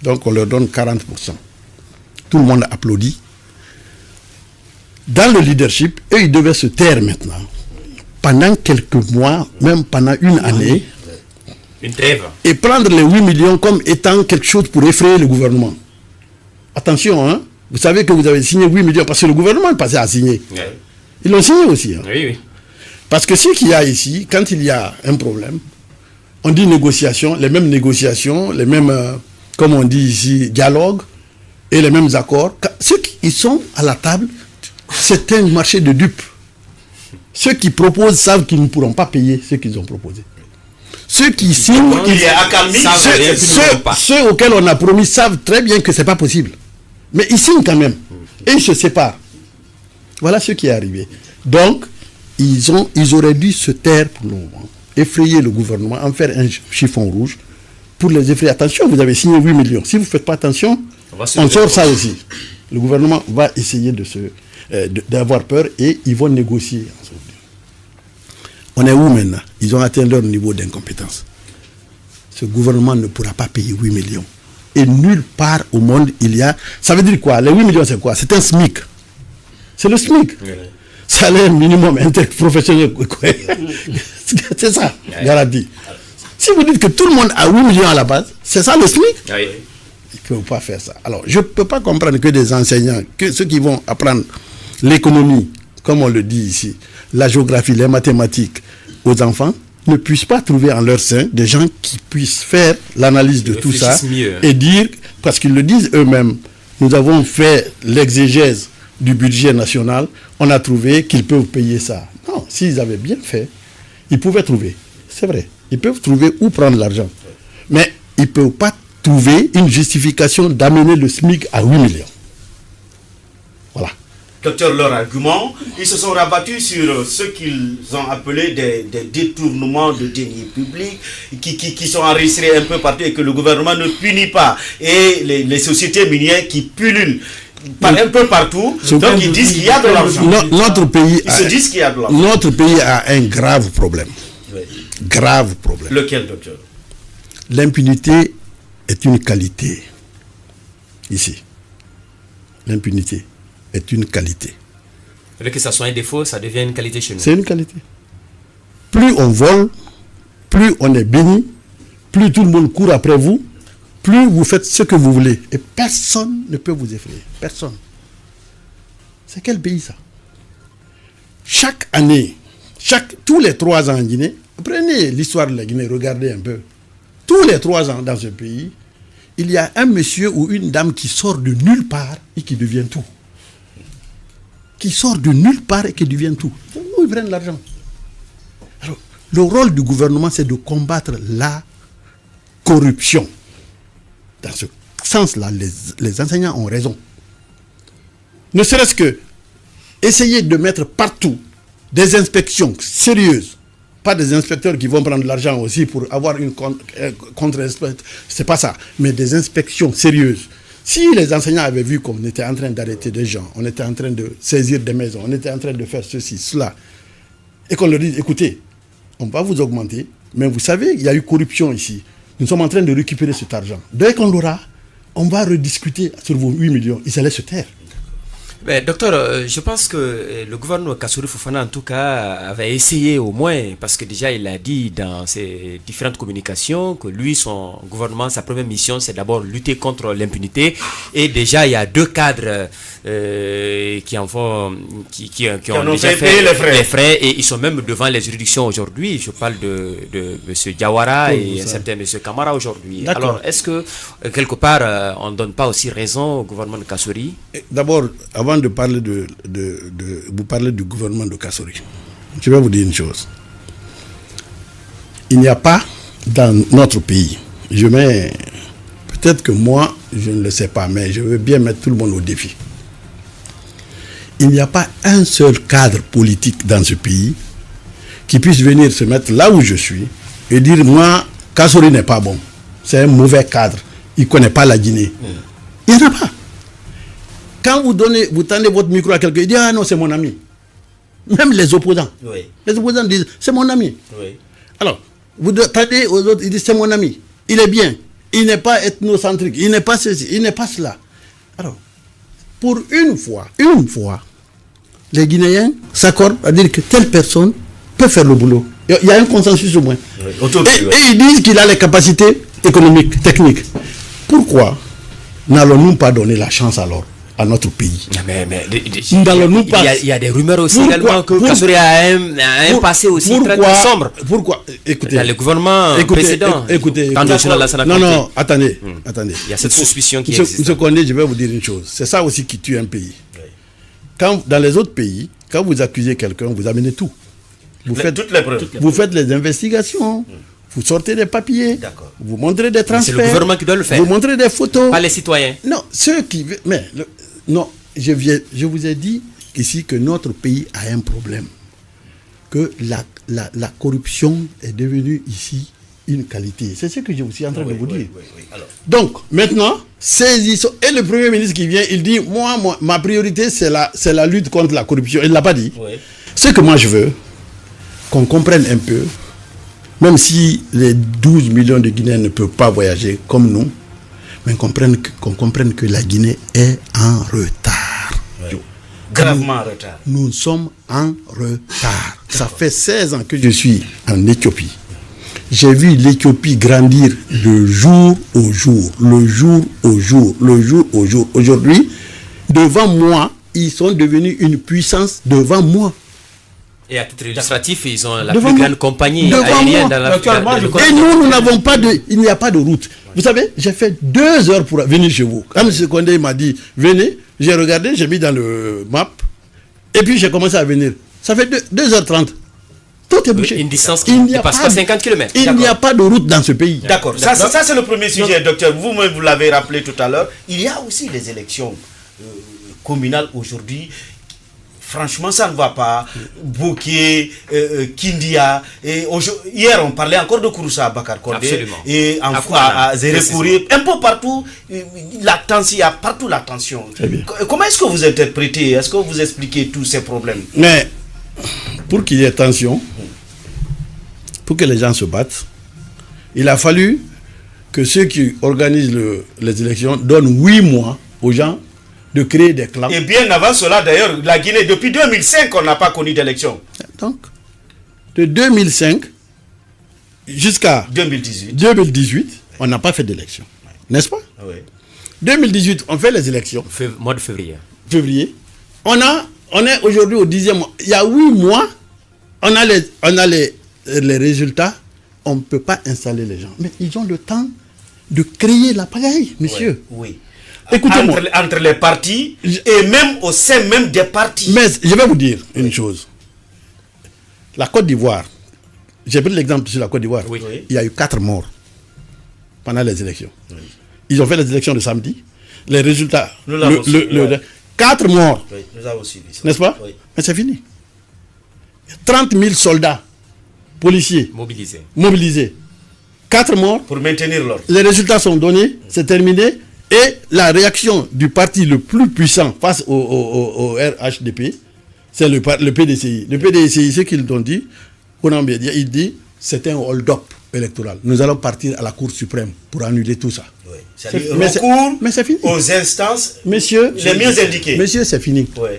Speaker 6: Donc on leur donne 40%. Tout le monde applaudit. Dans le leadership, eux, ils devaient se taire maintenant. Pendant quelques mois, même pendant une année,
Speaker 7: une trêve.
Speaker 6: Et prendre les 8 millions comme étant quelque chose pour effrayer le gouvernement. Attention, hein, vous savez que vous avez signé 8 millions parce que le gouvernement est passé à signer. Oui. Ils l'ont signé aussi. Hein.
Speaker 7: Oui.
Speaker 6: Parce que ce qu'il y a ici, quand il y a un problème, on dit négociation, les mêmes, comme on dit ici, dialogue et les mêmes accords. Ceux qui sont à la table, c'est un marché de dupes. Ceux qui proposent savent qu'ils ne pourront pas payer ce qu'ils ont proposé. Ceux qui signent, ceux auxquels on a promis savent très bien que ce n'est pas possible. Mais ils signent quand même. Et ils se séparent. Voilà ce qui est arrivé. Donc, ils auraient dû se taire pour le moment, effrayer le gouvernement, en faire un chiffon rouge pour les effrayer. Attention, vous avez signé 8 millions. Si vous ne faites pas attention, on sort ça aussi. Le gouvernement va essayer d'avoir peur et ils vont négocier. On est où maintenant? Ils ont atteint leur niveau d'incompétence. Ce gouvernement ne pourra pas payer 8 millions. Et nulle part au monde il y a... Ça veut dire quoi? Les 8 millions c'est quoi? C'est un SMIC. C'est le SMIC. Oui. Salaire minimum interprofessionnel. C'est ça, garanti. Si vous dites que tout le monde a 8 millions à la base, c'est ça le SMIC? Oui. Ils ne peuvent pas faire ça. Alors, je ne peux pas comprendre que des enseignants, que ceux qui vont apprendre l'économie, comme on le dit ici, la géographie, les mathématiques aux enfants, ne puissent pas trouver en leur sein des gens qui puissent faire l'analyse de tout ça et dire, parce qu'ils le disent eux-mêmes, nous avons fait l'exégèse du budget national, on a trouvé qu'ils peuvent payer ça. Non, s'ils avaient bien fait, ils pouvaient trouver. C'est vrai, ils peuvent trouver où prendre l'argent. Mais ils ne peuvent pas trouver une justification d'amener le SMIC à 8 millions. Voilà.
Speaker 3: Docteur, leur argument, ils se sont rabattus sur ce qu'ils ont appelé des détournements de deniers publics qui sont enregistrés un peu partout et que le gouvernement ne punit pas. Et les sociétés minières qui pullulent un peu partout, donc ils disent qu'il y a de l'argent.
Speaker 6: Notre pays
Speaker 3: ils se disent qu'il y a de l'argent.
Speaker 6: Notre pays a un grave problème. Oui. Grave problème.
Speaker 3: Lequel, docteur?
Speaker 6: L'impunité est une qualité. Ici. L'impunité est une qualité.
Speaker 7: Dès que ça soit un défaut, ça devient une qualité chez nous.
Speaker 6: C'est une qualité. Plus on vole, plus on est béni, plus tout le monde court après vous, plus vous faites ce que vous voulez. Et personne ne peut vous effrayer. Personne. C'est quel pays ça? Chaque année, tous les 3 ans en Guinée, prenez l'histoire de la Guinée, regardez un peu. Tous les 3 ans dans ce pays, il y a un monsieur ou une dame qui sort de nulle part et qui devient tout. Qui sort de nulle part et qui devient tout. Où ils prennent l'argent? Alors, le rôle du gouvernement, c'est de combattre la corruption. Dans ce sens-là, les enseignants ont raison. Ne serait-ce que essayer de mettre partout des inspections sérieuses. Pas des inspecteurs qui vont prendre de l'argent aussi pour avoir une contre-inspection. C'est pas ça. Mais des inspections sérieuses. Si les enseignants avaient vu qu'on était en train d'arrêter des gens, on était en train de saisir des maisons, on était en train de faire ceci, cela, et qu'on leur dit, écoutez, on va vous augmenter, mais vous savez, il y a eu corruption ici. Nous sommes en train de récupérer cet argent. Dès qu'on l'aura, on va rediscuter sur vos 8 millions. Ils allaient se taire.
Speaker 7: Mais docteur, je pense que le gouvernement Kassory Fofana, en tout cas, avait essayé au moins, parce que déjà il a dit dans ses différentes communications que lui, son gouvernement, sa première mission, c'est d'abord lutter contre l'impunité. Et déjà, il y a 2 cadres qui ont déjà fait les frais et ils sont même devant les juridictions aujourd'hui. Je parle de M. Diawara et un certain M. Kamara aujourd'hui. Alors, est-ce que, quelque part, on ne donne pas aussi raison au gouvernement de Kassory?
Speaker 6: D'abord, avant de parler vous parler du gouvernement de Kassory, je vais vous dire une chose. Il n'y a pas dans notre pays, peut-être que moi, je ne le sais pas, mais je veux bien mettre tout le monde au défi. Il n'y a pas un seul cadre politique dans ce pays qui puisse venir se mettre là où je suis et dire, moi, Kassory n'est pas bon. C'est un mauvais cadre. Il ne connaît pas la Guinée. Il n'y en a pas. Quand vous tendez votre micro à quelqu'un, il dit, ah non, c'est mon ami. Même les opposants. Oui. Les opposants disent, c'est mon ami. Oui. Alors, vous tendez aux autres, ils disent, c'est mon ami. Il est bien. il n'est pas ethnocentrique, il n'est pas ceci, il n'est pas cela. Alors, pour une fois, les Guinéens s'accordent à dire que telle personne peut faire le boulot. Il y a un consensus au moins. Et ils disent qu'il a les capacités économiques, techniques. Pourquoi n'allons-nous pas donner la chance alors à notre pays?
Speaker 7: Il y a des rumeurs aussi également que Kassori a un passé aussi très sombre.
Speaker 6: Pourquoi? Écoutez,
Speaker 7: dans le gouvernement précédent.
Speaker 6: Attendez.
Speaker 7: Il y a cette suspicion qui existe.
Speaker 6: Monsieur Condé, je vais vous dire une chose. C'est ça aussi qui tue un pays. Dans les autres pays, quand vous accusez quelqu'un, vous amenez tout. Vous faites toutes les preuves. Vous faites les investigations. Vous sortez des papiers, vous montrez des transferts.
Speaker 7: C'est le gouvernement qui doit le faire.
Speaker 6: Vous montrez des photos.
Speaker 7: Pas les citoyens.
Speaker 6: Non, ceux qui... non, je vous ai dit ici que notre pays a un problème. Que la corruption est devenue ici une qualité. C'est ce que je suis en train de vous dire. Alors. Donc, maintenant, saisissons. Et le Premier ministre qui vient, il dit, moi ma priorité, c'est la lutte contre la corruption. Il ne l'a pas dit. Oui. Ce que moi je veux, qu'on comprenne un peu, même si les 12 millions de Guinéens ne peuvent pas voyager comme nous, mais qu'on comprenne que la Guinée est en retard.
Speaker 3: Ouais. Gravement en retard.
Speaker 6: Nous sommes en retard. Ça fait 16 ans que je suis en Éthiopie. J'ai vu l'Éthiopie grandir le jour au jour, le jour au jour, le jour au jour. Aujourd'hui, devant moi, ils sont devenus une puissance devant moi.
Speaker 7: Et à titre illustratif, ils ont la plus grande compagnie aérienne dans la
Speaker 6: Et nous n'avons pas de... Il n'y a pas de route. Vous savez, j'ai fait 2 heures pour venir chez vous. Quand M. Condé m'a dit, venez, j'ai regardé, j'ai mis dans le map, et puis j'ai commencé à venir. Ça fait 2h30. Tout est bouché.
Speaker 7: Une distance qui ne dépasse pas 50 km.
Speaker 6: Il n'y a pas de route dans ce pays.
Speaker 3: D'accord. Ça c'est le premier sujet, docteur. Vous-même, vous l'avez rappelé tout à l'heure. Il y a aussi les élections communales aujourd'hui. Franchement, ça ne va pas. Bouquet, Kindia. Et hier, on parlait encore de Kouroussa à Bakar Condé.
Speaker 7: Absolument.
Speaker 3: Et à Zérekouri. Un peu partout, il y a partout la tension. Comment est-ce que vous interprétez, est-ce que vous expliquez tous ces problèmes?
Speaker 6: Mais, pour qu'il y ait tension, pour que les gens se battent, il a fallu que ceux qui organisent les élections donnent 8 mois aux gens de créer des clans.
Speaker 3: Et bien avant cela, d'ailleurs, la Guinée, depuis 2005, on n'a pas connu d'élection.
Speaker 6: Donc, de 2005 jusqu'à 2018, on n'a pas fait d'élection. N'est-ce pas? Oui. 2018, on fait les élections.
Speaker 7: Mois de février.
Speaker 6: On est aujourd'hui au 10e mois. Il y a 8 mois, on a les résultats. On ne peut pas installer les gens. Mais ils ont le temps de créer la pagaille, monsieur.
Speaker 3: Oui. Écoutez-moi. Entre les partis et même au sein même des partis.
Speaker 6: Mais je vais vous dire une chose. La Côte d'Ivoire, j'ai pris l'exemple sur la Côte d'Ivoire. Oui. Il y a eu 4 morts pendant les élections. Oui. Ils ont fait les élections de samedi. Les résultats. 4 morts.
Speaker 3: Oui, nous avons aussi vu ça.
Speaker 6: N'est-ce pas? Oui. Mais c'est fini. 30 000 soldats, policiers mobilisés. 4 morts.
Speaker 3: Pour maintenir l'ordre.
Speaker 6: Les résultats sont donnés, c'est terminé. Et la réaction du parti le plus puissant face au RHDP, c'est le PDCI. Le PDCI, ce qu'ils ont dit, il dit, c'est un hold-up électoral. Nous allons partir à la Cour suprême pour annuler tout ça.
Speaker 3: Oui. Mais c'est fini. Aux instances les mieux indiquées.
Speaker 6: Monsieur, c'est fini. Oui.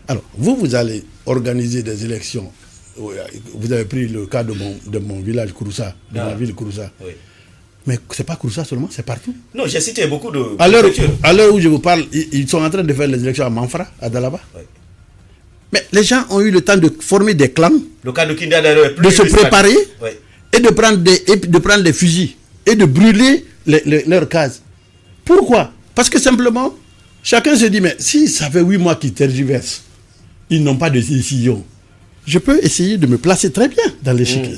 Speaker 6: Alors, vous allez organiser des élections. Vous avez pris le cas de mon village Kouroussa, de ma ville Kouroussa. Oui. Mais ce n'est pas Kouroussa seulement, c'est partout.
Speaker 3: Non, j'ai cité beaucoup de...
Speaker 6: À l'heure où je vous parle, ils sont en train de faire les élections à Manfra, à Dalaba. Oui. Mais les gens ont eu le temps de former des clans.
Speaker 3: Le cas de Kindia d'ailleurs est plus...
Speaker 6: De se préparer, oui. Et de prendre des fusils et de brûler leurs cases. Pourquoi? Parce que simplement, chacun se dit, mais si ça fait 8 mois qu'ils tergiversent, ils n'ont pas de décision. Je peux essayer de me placer très bien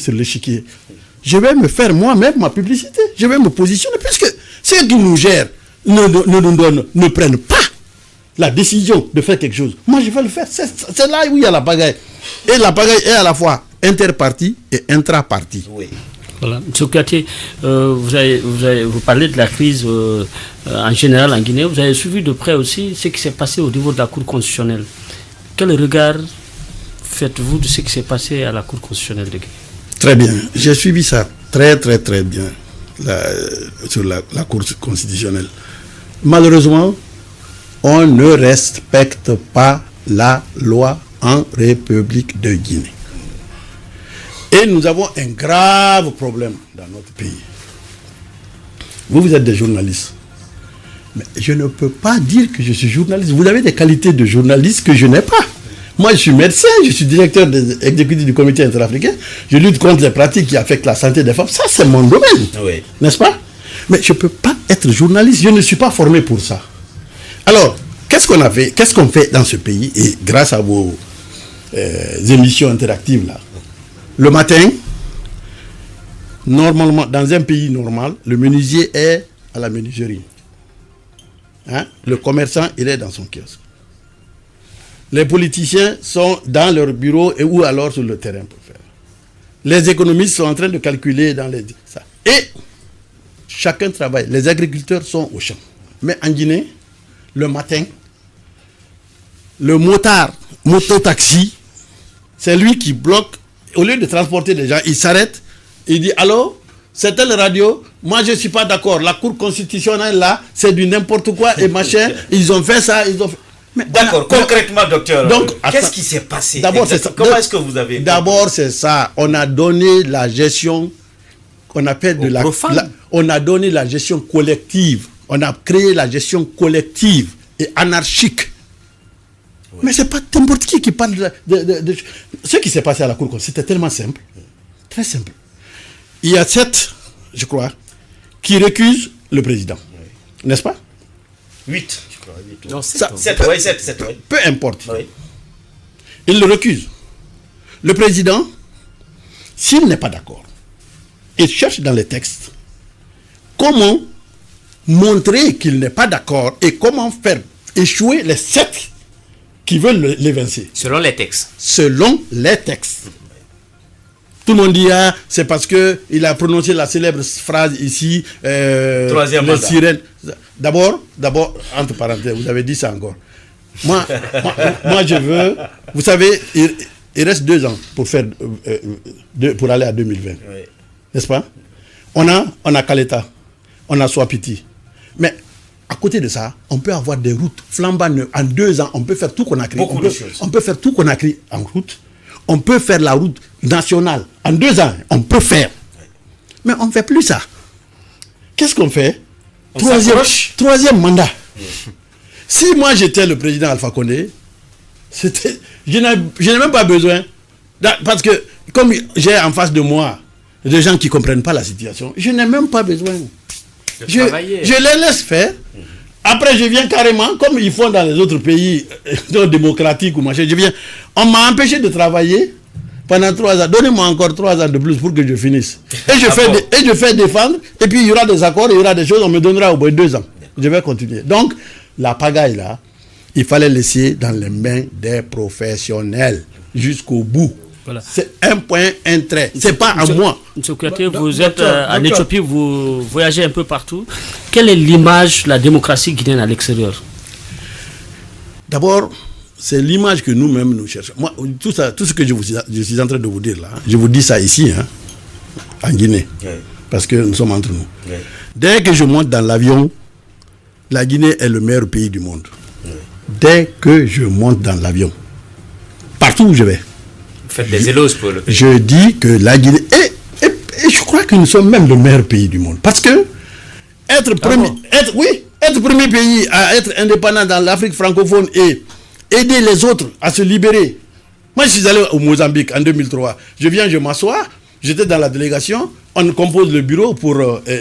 Speaker 6: sur l'échiquier. Je vais me faire moi-même ma publicité. Je vais me positionner, puisque ceux qui nous gèrent ne prennent pas la décision de faire quelque chose. Moi, je vais le faire. C'est là où il y a la pagaille. Et la pagaille est à la fois interparti et intraparti.
Speaker 4: Oui. Voilà. M. Kouyaté, vous parlez de la crise en général en Guinée. Vous avez suivi de près aussi ce qui s'est passé au niveau de la Cour constitutionnelle. Quel regard faites-vous de ce qui s'est passé à la Cour constitutionnelle de Guinée?
Speaker 6: Très bien. J'ai suivi ça très, très, très bien. la Cour constitutionnelle. Malheureusement, on ne respecte pas la loi en République de Guinée. Et nous avons un grave problème dans notre pays. Vous êtes des journalistes. Mais je ne peux pas dire que je suis journaliste. Vous avez des qualités de journaliste que je n'ai pas. Moi, je suis médecin, je suis directeur exécutif du comité interafricain. Je lutte contre les pratiques qui affectent la santé des femmes. Ça, c'est mon domaine.
Speaker 3: Oui.
Speaker 6: N'est-ce pas? Mais je ne peux pas être journaliste. Je ne suis pas formé pour ça. Alors, qu'est-ce qu'on a fait? Qu'est-ce qu'on fait dans ce pays? Et grâce à vos émissions interactives, là. Le matin, normalement, dans un pays normal, le menuisier est à la menuiserie. Hein? Le commerçant, il est dans son kiosque. Les politiciens sont dans leur bureau ou alors sur le terrain pour faire. Les économistes sont en train de calculer dans les... Ça. Et chacun travaille. Les agriculteurs sont au champ. Mais en Guinée, le matin, le mototaxi, c'est lui qui bloque. Au lieu de transporter des gens, il s'arrête. Il dit, allô, c'est telle radio, moi je ne suis pas d'accord. La Cour constitutionnelle là, c'est du n'importe quoi et machin. Ils ont fait ça, ils ont fait...
Speaker 3: D'accord, concrètement, docteur,
Speaker 6: donc,
Speaker 3: qu'est-ce qui s'est passé?
Speaker 6: D'abord, c'est ça.
Speaker 3: Comment est-ce que vous avez...
Speaker 6: D'abord, c'est ça. On a donné la gestion qu'on appelle on a donné la gestion collective. On a créé la gestion collective et anarchique. Oui. Mais ce n'est pas n'importe qui parle de... Ce qui s'est passé à la Cour, c'était tellement simple. Très simple. Il y a 7, je crois, qui récusent le président. Oui. N'est-ce pas?
Speaker 3: 8, je crois. 8.
Speaker 7: Non,
Speaker 3: 7, oui.
Speaker 6: Peu importe.
Speaker 3: Oui.
Speaker 6: Il le recuse. Le président, s'il n'est pas d'accord, il cherche dans les textes comment montrer qu'il n'est pas d'accord et comment faire échouer les 7 qui veulent l'évincer.
Speaker 7: Selon les textes.
Speaker 6: Selon les textes. Tout le monde dit, ah, c'est parce qu'il a prononcé la célèbre phrase ici,
Speaker 3: troisième mandat.
Speaker 6: Sirènes. D'abord, entre parenthèses, vous avez dit ça encore. Moi, je veux, vous savez, il reste 2 ans pour aller à 2020. Oui. N'est-ce pas? On a Kaleta, on a Swapiti. Mais à côté de ça, on peut avoir des routes flambant neuves. En 2 ans, on peut faire tout qu'on a créé. On peut faire tout qu'on a créé en route. On peut faire la route nationale. En 2 ans, on peut faire. Mais on ne fait plus ça. Qu'est-ce qu'on fait? Troisième mandat. Si moi j'étais le président Alpha Condé, je n'ai même pas besoin. Parce que comme j'ai en face de moi des gens qui ne comprennent pas la situation, je n'ai même pas besoin. Je les laisse faire. Après, je viens carrément, comme ils font dans les autres pays démocratiques ou machin, on m'a empêché de travailler pendant 3 ans. Donnez-moi encore 3 ans de plus pour que je finisse. Et je fais défendre, et puis il y aura des accords, il y aura des choses, on me donnera au bout de 2 ans. Je vais continuer. Donc, la pagaille là, il fallait laisser dans les mains des professionnels jusqu'au bout. Voilà. C'est un point, un trait. C'est pas à moi.
Speaker 4: Monsieur Kouyaté, vous êtes en Éthiopie, vous voyagez un peu partout. Quelle est l'image de la démocratie guinéenne à l'extérieur?
Speaker 6: D'abord, c'est l'image que nous-mêmes nous cherchons. Moi, tout ce que je suis en train de vous dire là, je vous dis ça ici, hein, en Guinée, oui. Parce que nous sommes entre nous. Oui. Dès que je monte dans l'avion, la Guinée est le meilleur pays du monde. Oui. Dès que je monte dans l'avion, partout où je vais.
Speaker 7: Faites des éloges pour le pays.
Speaker 6: Je dis que la Guinée... Et je crois que nous sommes même le meilleur pays du monde. Parce que être premier pays à être indépendant dans l'Afrique francophone et aider les autres à se libérer. Moi, je suis allé au Mozambique en 2003. Je m'assois, j'étais dans la délégation, on compose le bureau pour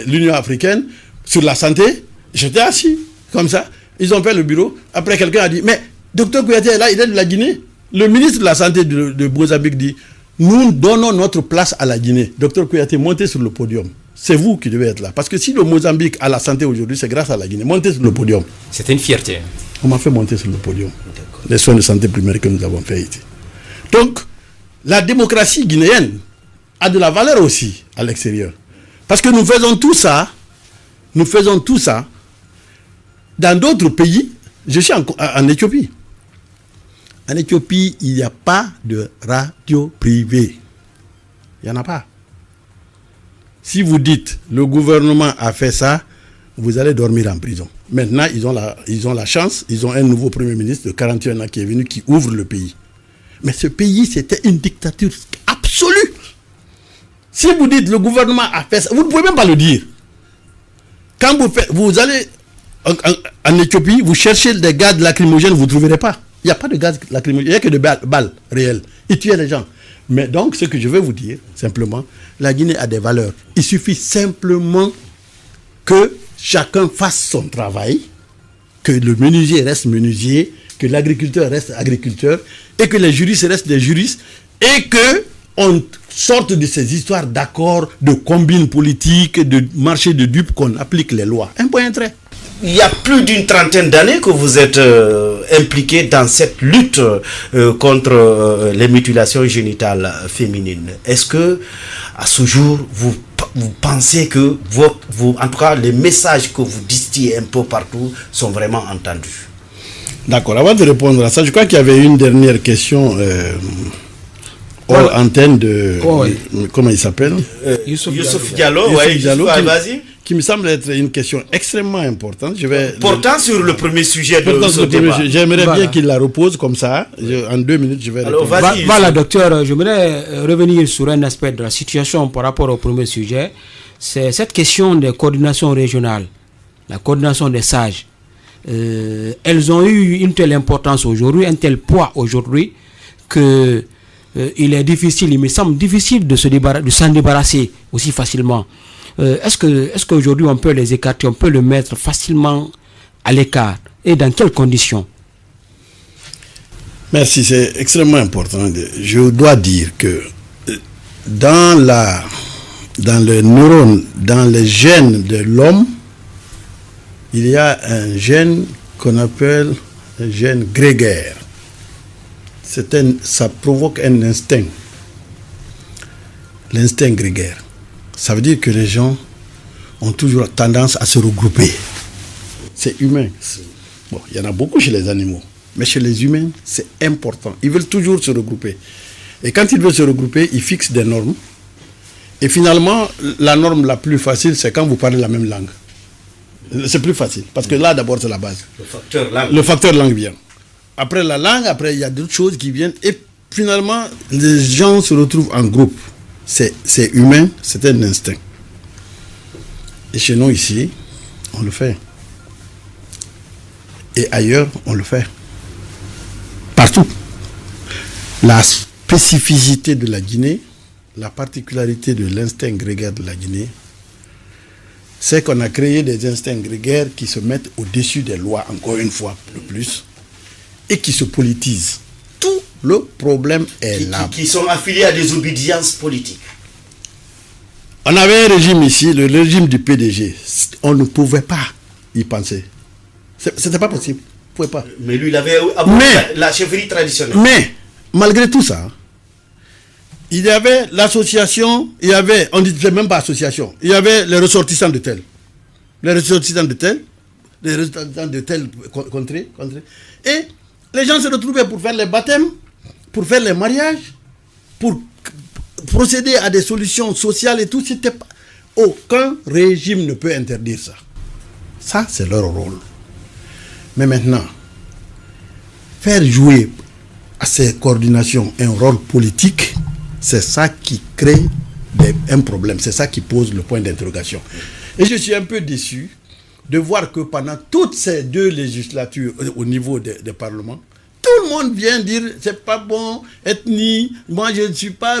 Speaker 6: l'Union africaine sur la santé. J'étais assis, comme ça. Ils ont fait le bureau. Après, quelqu'un a dit, mais Dr Kouyaté est là, il est de la Guinée. Le ministre de la Santé de Mozambique dit, nous donnons notre place à la Guinée. Dr Kouyaté, montez sur le podium. C'est vous qui devez être là. Parce que si le Mozambique a la santé aujourd'hui, c'est grâce à la Guinée. Montez sur le podium.
Speaker 7: C'était une fierté.
Speaker 6: On m'a fait monter sur le podium. Les soins de santé primaire que nous avons fait ici. Donc, la démocratie guinéenne a de la valeur aussi à l'extérieur. Parce que nous faisons tout ça dans d'autres pays. Je suis en Éthiopie. En Éthiopie, il n'y a pas de radio privée. Il n'y en a pas. Si vous dites le gouvernement a fait ça, vous allez dormir en prison. Maintenant, ils ont la chance, ils ont un nouveau Premier ministre de 41 ans qui est venu, qui ouvre le pays. Mais ce pays, c'était une dictature absolue. Si vous dites le gouvernement a fait ça, vous ne pouvez même pas le dire. Quand vous allez en Éthiopie, vous cherchez des gaz lacrymogènes, vous ne trouverez pas. Il n'y a pas de gaz lacrymogène, il n'y a que de balles réelles. Ils tuaient les gens. Mais donc, ce que je veux vous dire, simplement, la Guinée a des valeurs. Il suffit simplement que chacun fasse son travail, que le menuisier reste menuisier, que l'agriculteur reste agriculteur, et que les juristes restent des juristes, et que on sorte de ces histoires d'accords, de combines politiques, de marché de dupes, qu'on applique les lois. Un point, un trait.
Speaker 3: Il y a plus d'une trentaine d'années que vous êtes impliqué dans cette lutte contre les mutilations génitales féminines. Est-ce que, à ce jour, vous pensez que en tout cas, les messages que vous distillez un peu partout sont vraiment entendus?
Speaker 6: D'accord. Avant de répondre à ça, je crois qu'il y avait une dernière question hors antenne de... Comment il s'appelle?
Speaker 3: Youssouf Diallo, vas-y.
Speaker 6: Qui me semble être une question extrêmement importante.
Speaker 3: Portant sur le premier sujet de ce débat.
Speaker 6: J'aimerais bien qu'il la repose comme ça. En 2 minutes, je vais répondre.
Speaker 5: Voilà, docteur, j'aimerais revenir sur un aspect de la situation par rapport au premier sujet. C'est cette question de coordination régionale, la coordination des sages. Elles ont eu une telle importance aujourd'hui, un tel poids aujourd'hui, que il est difficile, il me semble difficile de s'en débarrasser aussi facilement. Est-ce qu'aujourd'hui on peut les écarter, on peut le mettre facilement à l'écart, et dans quelles conditions?
Speaker 6: Merci, c'est extrêmement important. Je dois dire que dans le neurone, dans les gènes de l'homme, il y a un gène qu'on appelle un gène grégaire. Ça provoque un instinct. L'instinct grégaire. Ça veut dire que les gens ont toujours tendance à se regrouper. C'est humain. Bon, il y en a beaucoup chez les animaux. Mais chez les humains, c'est important. Ils veulent toujours se regrouper. Et quand ils veulent se regrouper, ils fixent des normes. Et finalement, la norme la plus facile, c'est quand vous parlez la même langue. C'est plus facile. Parce que là, d'abord, c'est la base. Le facteur langue vient. Après la langue, après, il y a d'autres choses qui viennent. Et finalement, les gens se retrouvent en groupe. C'est humain, c'est un instinct. Et chez nous, ici, on le fait. Et ailleurs, on le fait. Partout. La spécificité de la Guinée, la particularité de l'instinct grégaire de la Guinée, c'est qu'on a créé des instincts grégaires qui se mettent au-dessus des lois, encore une fois, le plus, et qui se politisent. Tout le problème est là.
Speaker 3: Qui sont affiliés à des obédiences politiques.
Speaker 6: On avait un régime ici, le régime du PDG. On ne pouvait pas y penser. C'était pas possible. On pouvait pas.
Speaker 3: Mais lui, il avait la chefferie traditionnelle.
Speaker 6: Mais, malgré tout ça, il y avait l'association, on ne disait même pas association, il y avait les ressortissants de tel. Les ressortissants de tel, contrée. Et les gens se retrouvaient pour faire les baptêmes, pour faire les mariages, pour procéder à des solutions sociales et tout. Aucun régime ne peut interdire ça. Ça, c'est leur rôle. Mais maintenant, faire jouer à ces coordinations un rôle politique, c'est ça qui crée un problème. C'est ça qui pose le point d'interrogation. Et je suis un peu déçu de voir que pendant toutes ces 2 législatures au niveau des parlements, tout le monde vient dire c'est pas bon, ethnie, moi je ne suis pas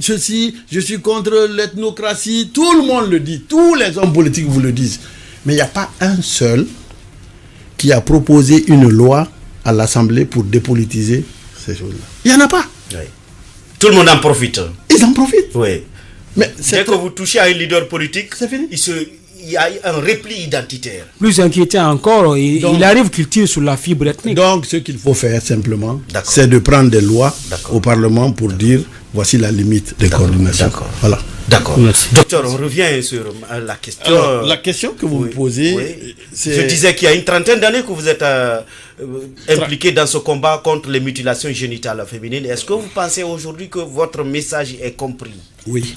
Speaker 6: ceci, je suis contre l'ethnocratie. Tout le monde le dit, tous les hommes politiques vous le disent. Mais il n'y a pas un seul qui a proposé une loi à l'Assemblée pour dépolitiser ces choses-là. Il n'y en a pas.
Speaker 3: Oui. Tout le monde en profite.
Speaker 6: Ils en profitent.
Speaker 3: Oui.
Speaker 6: Mais
Speaker 3: dès que vous touchez à un leader politique,
Speaker 6: c'est fini.
Speaker 3: Il y a un repli identitaire.
Speaker 5: Plus inquiétant encore, il arrive qu'il tire sur la fibre ethnique.
Speaker 6: Donc, ce qu'il faut faire simplement, c'est de prendre des lois au Parlement pour dire voici la limite des coordinations. Voilà.
Speaker 3: D'accord. Docteur, on revient sur la question.
Speaker 6: Alors, la question que vous me posez,
Speaker 3: je disais qu'il y a une trentaine d'années que vous êtes impliqué dans ce combat contre les mutilations génitales féminines. Est-ce que vous pensez aujourd'hui que votre message est compris?
Speaker 6: Oui.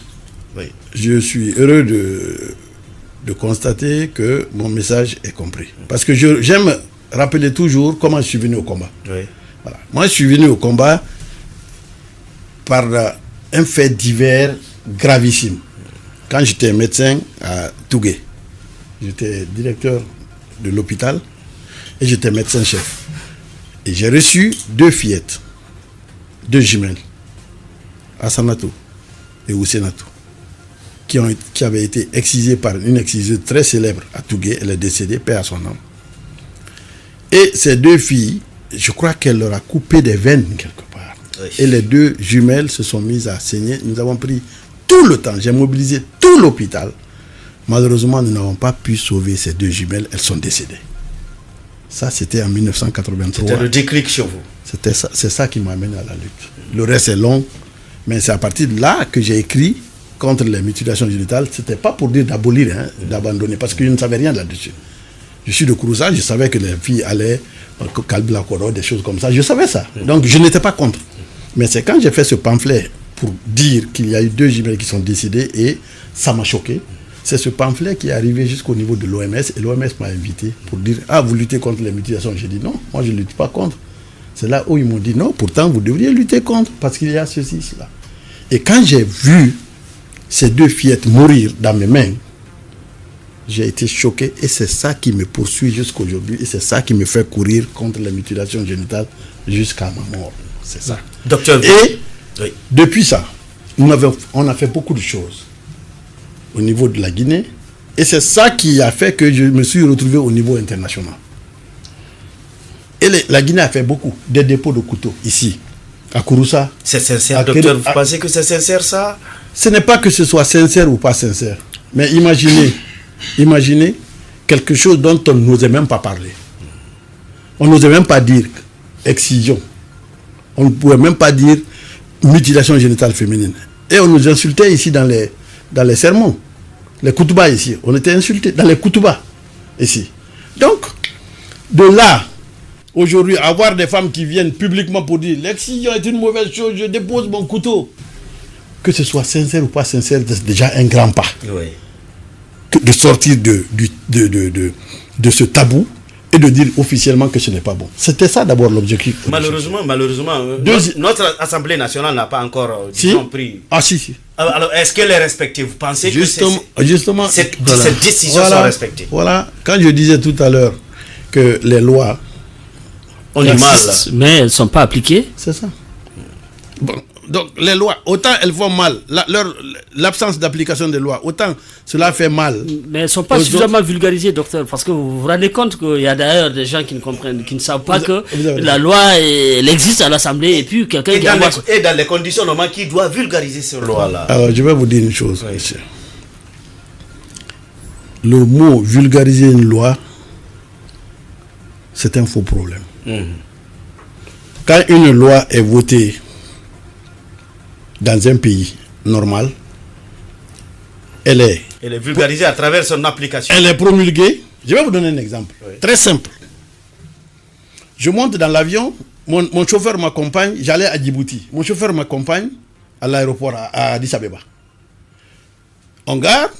Speaker 3: Oui.
Speaker 6: Je suis heureux de constater que mon message est compris. Parce que j'aime rappeler toujours comment je suis venu au combat.
Speaker 3: Oui.
Speaker 6: Voilà. Moi, je suis venu au combat par un fait divers gravissime. Quand j'étais médecin à Tougué, j'étais directeur de l'hôpital et j'étais médecin-chef. Et j'ai reçu 2 fillettes, 2 jumelles, Assanatou et Ousenatou, qui avaient été excisées par une exciseuse très célèbre à Tougué. Elle est décédée, paix à son âme. Et ces 2 filles, je crois qu'elle leur a coupé des veines quelque part. Oui. Et les 2 jumelles se sont mises à saigner. Nous avons pris tout le temps, j'ai mobilisé tout l'hôpital. Malheureusement, nous n'avons pas pu sauver ces 2 jumelles, elles sont décédées. Ça, c'était en 1983.
Speaker 3: C'était le déclic chez vous.
Speaker 6: C'est ça qui m'a amené à la lutte. Le reste est long, mais c'est à partir de là que j'ai écrit contre les mutilations génitales. Ce n'était pas pour dire d'abolir, d'abandonner, parce que je ne savais rien là-dessus. Je suis de Kouroussa, je savais que les filles allaient au Kalbila Koro, des choses comme ça. Je savais ça. Donc, je n'étais pas contre. Mais c'est quand j'ai fait ce pamphlet pour dire qu'il y a eu 2 jumelles qui sont décédées et ça m'a choqué. C'est ce pamphlet qui est arrivé jusqu'au niveau de l'OMS et l'OMS m'a invité pour dire « Ah, vous luttez contre les mutilations ?» J'ai dit « Non, moi je ne lutte pas contre. » C'est là où ils m'ont dit « Non, pourtant vous devriez lutter contre parce qu'il y a ceci, cela. » Et quand j'ai vu ces 2 fillettes mourir dans mes mains, j'ai été choqué et c'est ça qui me poursuit jusqu'à aujourd'hui et c'est ça qui me fait courir contre les mutilations génitales jusqu'à ma mort. C'est ça.
Speaker 3: Docteur.
Speaker 6: Et oui. Depuis ça, on a fait beaucoup de choses au niveau de la Guinée et c'est ça qui a fait que je me suis retrouvé au niveau international. Et la Guinée a fait beaucoup des dépôts de couteaux ici, à Kouroussa.
Speaker 3: C'est sincère, docteur, vous pensez que c'est sincère ça?
Speaker 6: Ce n'est pas que ce soit sincère ou pas sincère, mais imaginez quelque chose dont on n'osait même pas parler. On n'osait même pas dire excision. On ne pouvait même pas dire mutilation génitale féminine. Et on nous insultait ici dans les sermons. Les koutouba ici. On était insultés dans les koutouba ici. Donc, de là, aujourd'hui, avoir des femmes qui viennent publiquement pour dire l'excision est une mauvaise chose, je dépose mon couteau. Que ce soit sincère ou pas sincère, c'est déjà un grand pas.
Speaker 3: Oui.
Speaker 6: De sortir de ce tabou et de dire officiellement que ce n'est pas bon. C'était ça d'abord l'objectif.
Speaker 3: Malheureusement, notre Assemblée nationale n'a pas encore pris.
Speaker 6: Ah si.
Speaker 3: Alors, est-ce qu'elle est respectée? Vous pensez que cette décision sont respectées?
Speaker 6: Voilà. Quand je disais tout à l'heure que les lois
Speaker 3: ont du mal,
Speaker 4: mais elles ne sont pas appliquées.
Speaker 6: C'est ça. Bon. Donc les lois, autant elles font mal, l'absence d'application des lois, autant cela fait mal.
Speaker 4: Mais elles ne sont pas suffisamment vulgarisées, docteur, parce que vous vous rendez compte qu'il y a d'ailleurs des gens qui ne comprennent, qui ne savent pas que la loi elle existe à l'Assemblée et puis quelqu'un qui
Speaker 3: et dans les conditions normales qui doit vulgariser cette loi-là.
Speaker 6: Alors je vais vous dire une chose, monsieur. Le mot vulgariser une loi, c'est un faux problème. Quand une loi est votée dans un pays normal, elle est
Speaker 3: vulgarisée à travers son application.
Speaker 6: Elle est promulguée. Je vais vous donner un exemple. Très simple. Je monte dans l'avion, mon chauffeur m'accompagne, j'allais à Djibouti. Mon chauffeur m'accompagne à l'aéroport à Addis Abeba. On gare,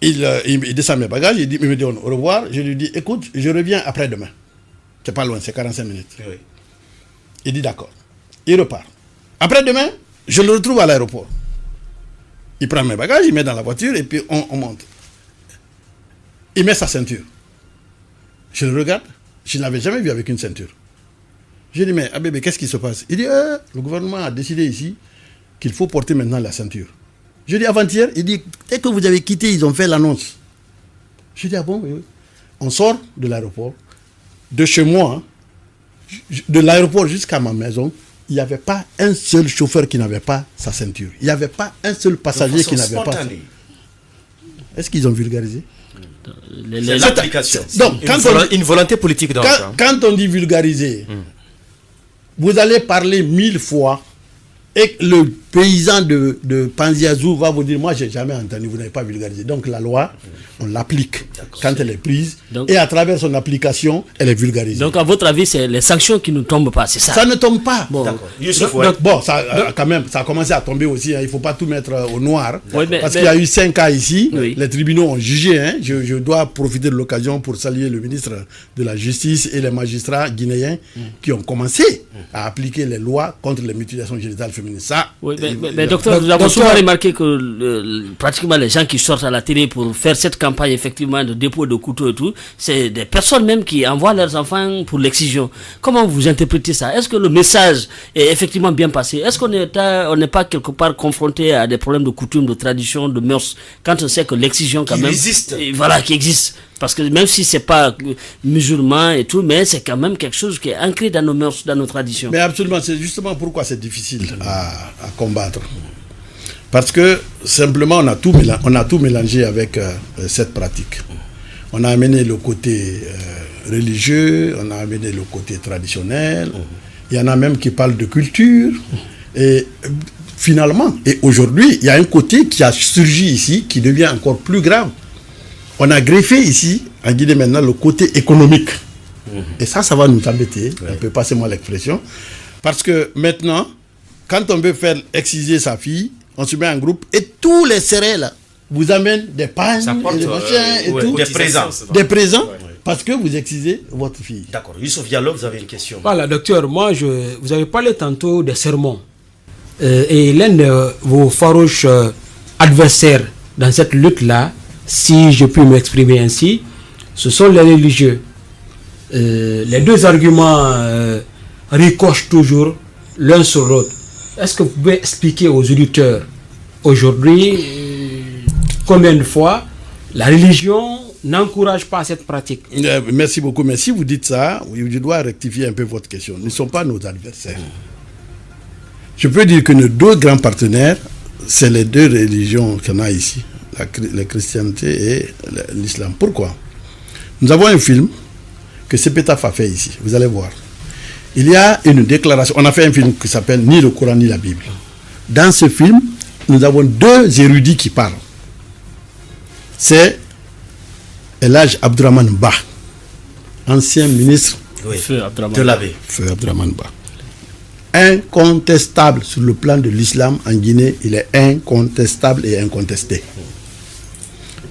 Speaker 6: il descend mes bagages, il me dit au revoir. Je lui dis, écoute, je reviens après-demain. C'est pas loin, c'est 45 minutes.
Speaker 3: Oui.
Speaker 6: Il dit d'accord. Il repart. Après-demain, je le retrouve à l'aéroport. Il prend mes bagages, il met dans la voiture et puis on monte. Il met sa ceinture. Je le regarde, je ne l'avais jamais vu avec une ceinture. Je dis, mais Abébé, qu'est-ce qui se passe? Il dit, le gouvernement a décidé ici qu'il faut porter maintenant la ceinture. Je dis, avant-hier, il dit, dès que vous avez quitté, ils ont fait l'annonce. Je dis, ah bon, oui. On sort de l'aéroport, de chez moi, de l'aéroport jusqu'à ma maison. Il n'y avait pas un seul chauffeur qui n'avait pas sa ceinture. Il n'y avait pas un seul passager qui n'avait pas. Est-ce qu'ils ont vulgarisé?
Speaker 3: L'application.
Speaker 6: Donc,
Speaker 7: une volonté politique.
Speaker 6: Quand on dit vulgariser, vous allez parler 1000 fois Et le paysan de Panziazou va vous dire, moi j'ai jamais entendu, vous n'avez pas vulgarisé. Donc la loi, on l'applique quand elle est prise, donc, et à travers son application, elle est vulgarisée.
Speaker 4: Donc à votre avis, c'est les sanctions qui ne tombent pas, c'est ça?
Speaker 6: Ça ne tombe pas.
Speaker 4: Bon.
Speaker 3: D'accord.
Speaker 6: Bon, ça, quand même, ça a commencé à tomber aussi, hein. Il ne faut pas tout mettre au noir.
Speaker 4: Oui,
Speaker 6: parce qu'il y a eu 5 cas ici,
Speaker 4: oui.
Speaker 6: Les tribunaux ont jugé, hein. Je dois profiter de l'occasion pour saluer le ministre de la Justice et les magistrats guinéens qui ont commencé à appliquer les lois contre les mutilations génitales féminines. Ça,
Speaker 4: oui, mais docteur, nous avons souvent remarqué que pratiquement les gens qui sortent à la télé pour faire cette campagne effectivement de dépôt de couteaux et tout, c'est des personnes même qui envoient leurs enfants pour l'excision. Comment vous interprétez ça? Est-ce que le message est effectivement bien passé? Est-ce qu'on n'est pas quelque part confronté à des problèmes de coutumes, de tradition, de mœurs, quand on sait que l'excision quand même
Speaker 3: existe.
Speaker 4: Voilà, qui existe. Parce que même si c'est pas musulman et tout, mais c'est quand même quelque chose qui est ancré dans nos mœurs, dans nos traditions.
Speaker 6: Mais absolument, c'est justement pourquoi c'est difficile à combattre. Parce que simplement on a tout mélangé avec cette pratique. On a amené le côté religieux, on a amené le côté traditionnel. Il y en a même qui parlent de culture. Et finalement, et aujourd'hui, il y a un côté qui a surgi ici, qui devient encore plus grave. On a greffé ici, en Guinée maintenant, le côté économique. Et ça va nous embêter, un peu, passez-moi l'expression. Parce que maintenant, quand on veut faire exciser sa fille, on se met en groupe et tous les serrés là vous amènent des pagnes, des machins et tout. Des présents. Parce que vous excisez votre fille.
Speaker 3: D'accord. Youssouf Diallo, vous avez une question.
Speaker 5: Voilà, docteur, vous avez parlé tantôt des sermons. Et l'un de vos farouches adversaires dans cette lutte-là, si je puis m'exprimer ainsi, ce sont les religieux. Les deux arguments ricochent toujours l'un sur l'autre. Est-ce que vous pouvez expliquer aux auditeurs aujourd'hui combien de fois la religion n'encourage pas cette pratique?
Speaker 6: Merci beaucoup. Mais si vous dites ça, je dois rectifier un peu votre question. Nous ne sommes pas nos adversaires. Je peux dire que nos deux grands partenaires, c'est les deux religions qu'on a ici, la chrétienté et l'islam. Pourquoi? Nous avons un film que Sepetaf a fait ici. Vous allez voir. Il y a une déclaration. On a fait un film qui s'appelle Ni le Coran ni la Bible. Dans ce film, nous avons deux érudits qui parlent. C'est Elhaj Abdourahmane Ba, ancien ministre
Speaker 3: de l'abbé.
Speaker 6: Feu Abdourahmane Ba. Incontestable sur le plan de l'islam en Guinée, il est incontestable et incontesté.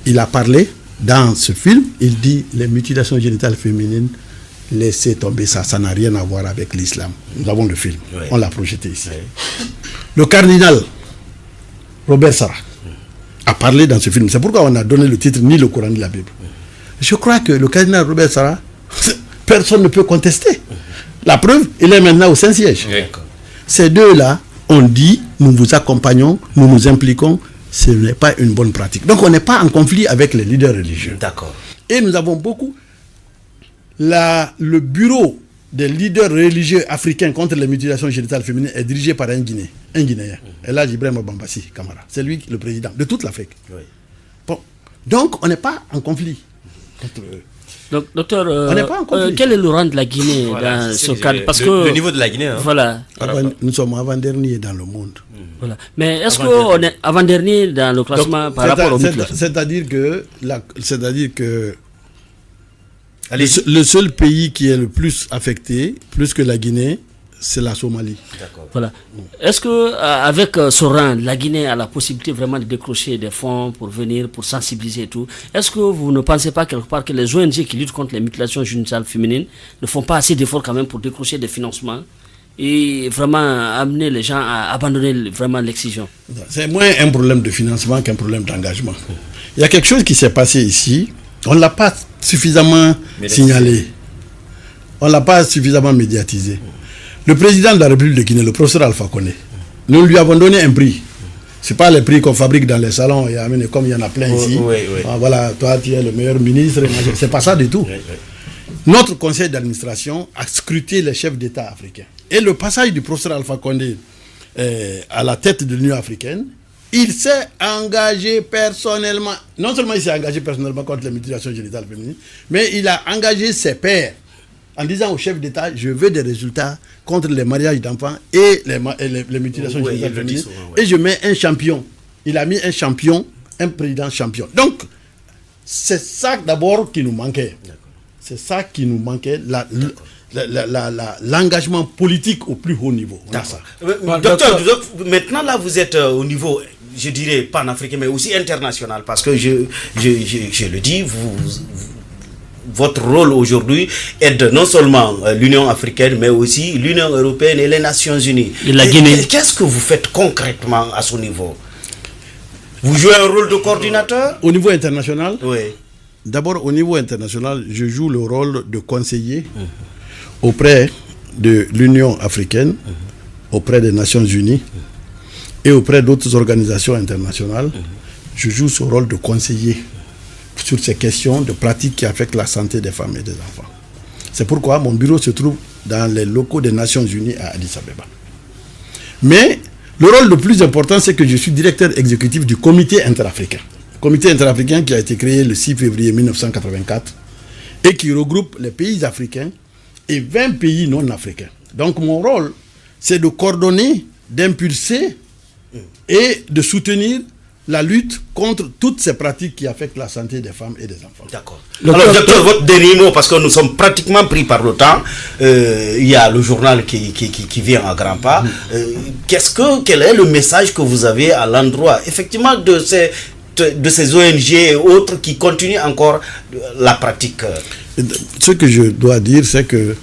Speaker 6: Il a parlé dans ce film, il dit les mutilations génitales féminines, laissez tomber ça, ça n'a rien à voir avec l'islam. Nous avons le film, on l'a projeté ici. Le cardinal Robert Sarah a parlé dans ce film. C'est pourquoi on a donné le titre Ni le Coran ni la Bible. Je crois que le cardinal Robert Sarah, personne ne peut contester. La preuve, il est maintenant au Saint-Siège. Ces deux-là ont dit, nous vous accompagnons, nous nous impliquons, ce n'est pas une bonne pratique. Donc on n'est pas en conflit avec les leaders religieux.
Speaker 3: D'accord.
Speaker 6: Et nous avons beaucoup. Le bureau des leaders religieux africains contre les mutilations génitales féminines est dirigé par un Guinéen. Elhaj Ibrahima Bambassi Camara. C'est lui le président de toute l'Afrique. Oui. Bon. Donc on n'est pas en conflit contre eux.
Speaker 4: Donc, docteur, quel est le rang de la Guinée dans ce cadre? Parce que
Speaker 7: le niveau de la Guinée. Hein.
Speaker 4: Voilà.
Speaker 6: Nous sommes avant-dernier dans le monde.
Speaker 4: Voilà. Mais est-ce qu'on est avant-dernier dans le classement par rapport au mutilations?
Speaker 6: C'est-à-dire que le seul pays qui est le plus affecté, plus que la Guinée, c'est la Somalie.
Speaker 4: Voilà. Est-ce que avec ce rang, la Guinée a la possibilité vraiment de décrocher des fonds pour venir, pour sensibiliser et tout? Est-ce que vous ne pensez pas quelque part que les ONG qui luttent contre les mutilations génitales féminines ne font pas assez d'efforts quand même pour décrocher des financements et vraiment amener les gens à abandonner vraiment l'excision?
Speaker 6: C'est moins un problème de financement qu'un problème d'engagement. Il y a quelque chose qui s'est passé ici. On ne l'a pas suffisamment signalé. On ne l'a pas suffisamment médiatisé. Le président de la République de Guinée, le professeur Alpha Condé, nous lui avons donné un prix. Ce n'est pas les prix qu'on fabrique dans les salons et amené comme il y en a plein ici. Ah, voilà, toi tu es le meilleur ministre. Ce n'est pas ça du tout. Notre conseil d'administration a scruté les chefs d'État africains. Et le passage du professeur Alpha Condé à la tête de l'Union africaine, il s'est engagé personnellement. Non seulement il s'est engagé personnellement contre les mutilations génitales féminines, mais il a engagé ses pairs en disant au chef d'État, je veux des résultats contre les mariages d'enfants et les mutilations génitales féminines. Et je mets un champion. Il a mis un champion, un président champion. Donc, c'est ça d'abord qui nous manquait. C'est ça qui nous manquait, l'engagement politique au plus haut niveau.
Speaker 3: Docteur, maintenant là vous êtes au niveau, je dirais panafricain, mais aussi international, parce que je le dis, votre rôle aujourd'hui aide non seulement l'Union africaine, mais aussi l'Union européenne et les Nations Unies.
Speaker 4: Et la Guinée.
Speaker 3: Qu'est-ce que vous faites concrètement à ce niveau? Vous jouez un rôle de coordinateur?
Speaker 6: Au niveau international?
Speaker 3: Oui.
Speaker 6: D'abord, au niveau international, je joue le rôle de conseiller auprès de l'Union africaine, auprès des Nations Unies et auprès d'autres organisations internationales. Je joue ce rôle de conseiller sur ces questions de pratiques qui affectent la santé des femmes et des enfants. C'est pourquoi mon bureau se trouve dans les locaux des Nations Unies à Addis Abeba. Mais le rôle le plus important, c'est que je suis directeur exécutif du comité interafricain. Comité interafricain qui a été créé le 6 février 1984 et qui regroupe les pays africains et 20 pays non africains. Donc mon rôle, c'est de coordonner, d'impulser et de soutenir la lutte contre toutes ces pratiques qui affectent la santé des femmes et des enfants.
Speaker 3: D'accord. Alors, docteur, votre dernier mot, parce que nous sommes pratiquement pris par le temps. Il y a le journal qui vient à grands pas. Quel est le message que vous avez à l'endroit, effectivement, de ces ONG et autres qui continuent encore la pratique?
Speaker 6: Ce que je dois dire, c'est que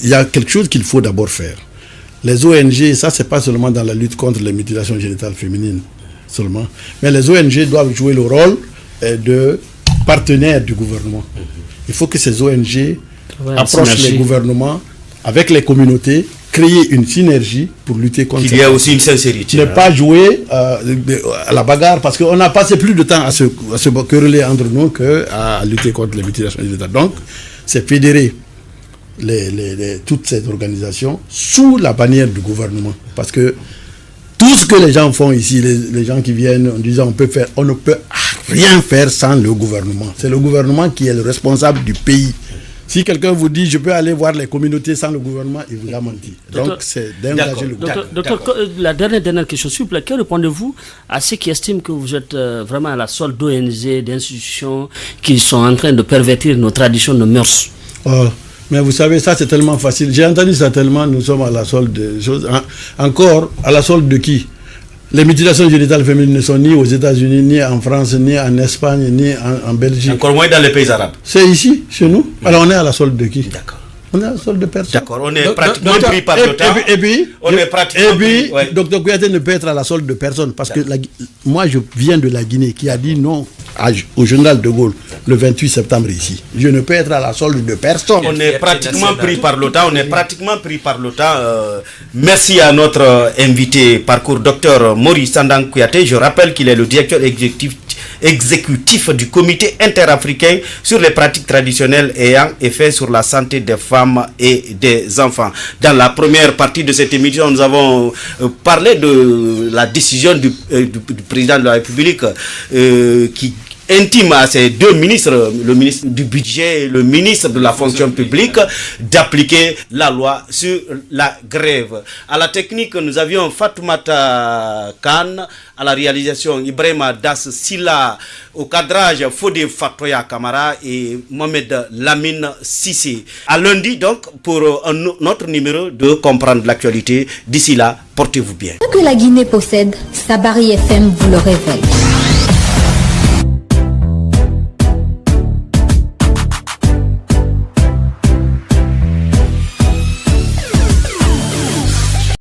Speaker 6: il y a quelque chose qu'il faut d'abord faire. Les ONG, ça, c'est pas seulement dans la lutte contre les mutilations génitales féminines seulement, mais les ONG doivent jouer le rôle de partenaires du gouvernement. Il faut que ces ONG approchent les gouvernements avec les communautés, créer une synergie pour lutter contre...
Speaker 3: Il y a aussi une sincérité.
Speaker 6: Ne pas jouer à la bagarre, parce qu'on a passé plus de temps à se quereller entre nous qu'à lutter contre les mutilations génitales. Donc, c'est fédérer toutes ces organisations sous la bannière du gouvernement. Parce que tout ce que les gens font ici, les gens qui viennent en disant on ne peut rien faire sans le gouvernement. C'est le gouvernement qui est le responsable du pays. Si quelqu'un vous dit je peux aller voir les communautés sans le gouvernement, il vous a menti. Donc c'est d'engager le gouvernement.
Speaker 4: Docteur, la dernière question, s'il vous plaît, que répondez-vous à ceux qui estiment que vous êtes vraiment à la solde d'ONG, d'institutions qui sont en train de pervertir nos traditions, nos mœurs?
Speaker 6: Mais vous savez, ça c'est tellement facile. J'ai entendu ça tellement, nous sommes à la solde de choses. Encore, à la solde de qui? Les mutilations génitales féminines ne sont ni aux États-Unis, ni en France, ni en Espagne, ni en Belgique.
Speaker 3: Encore moins dans les pays arabes.
Speaker 6: C'est ici, chez nous. Alors on est à la solde de qui? D'accord. On est à la solde de personne.
Speaker 3: D'accord, on est pratiquement pris par le temps.
Speaker 6: Et puis,
Speaker 3: on est pratiquement pris.
Speaker 6: Dr Kouyaté ne peut être à la solde de personne. Parce que moi, je viens de la Guinée qui a dit non au général de Gaulle le 28 septembre ici. Je ne peux être à la solde de personne.
Speaker 3: On est pratiquement pris par le temps. Merci à notre invité parcours, Dr Maurice Sandang Kouyaté. Je rappelle qu'il est le directeur exécutif du comité interafricain sur les pratiques traditionnelles ayant effet sur la santé des femmes et des enfants. Dans la première partie de cette émission, nous avons parlé de la décision du président de la République qui intime à ces deux ministres, le ministre du budget et le ministre de la fonction publique, d'appliquer la loi sur la grève. À la technique, nous avions Fatoumata Khan, à la réalisation Ibrahima Das Silla, au cadrage Fodé Fatoya Kamara et Mohamed Lamine Sissi. À lundi donc pour un autre numéro de Comprendre l'actualité. D'ici là, portez-vous bien.
Speaker 8: Ce que la Guinée possède, Sabari FM vous le révèle.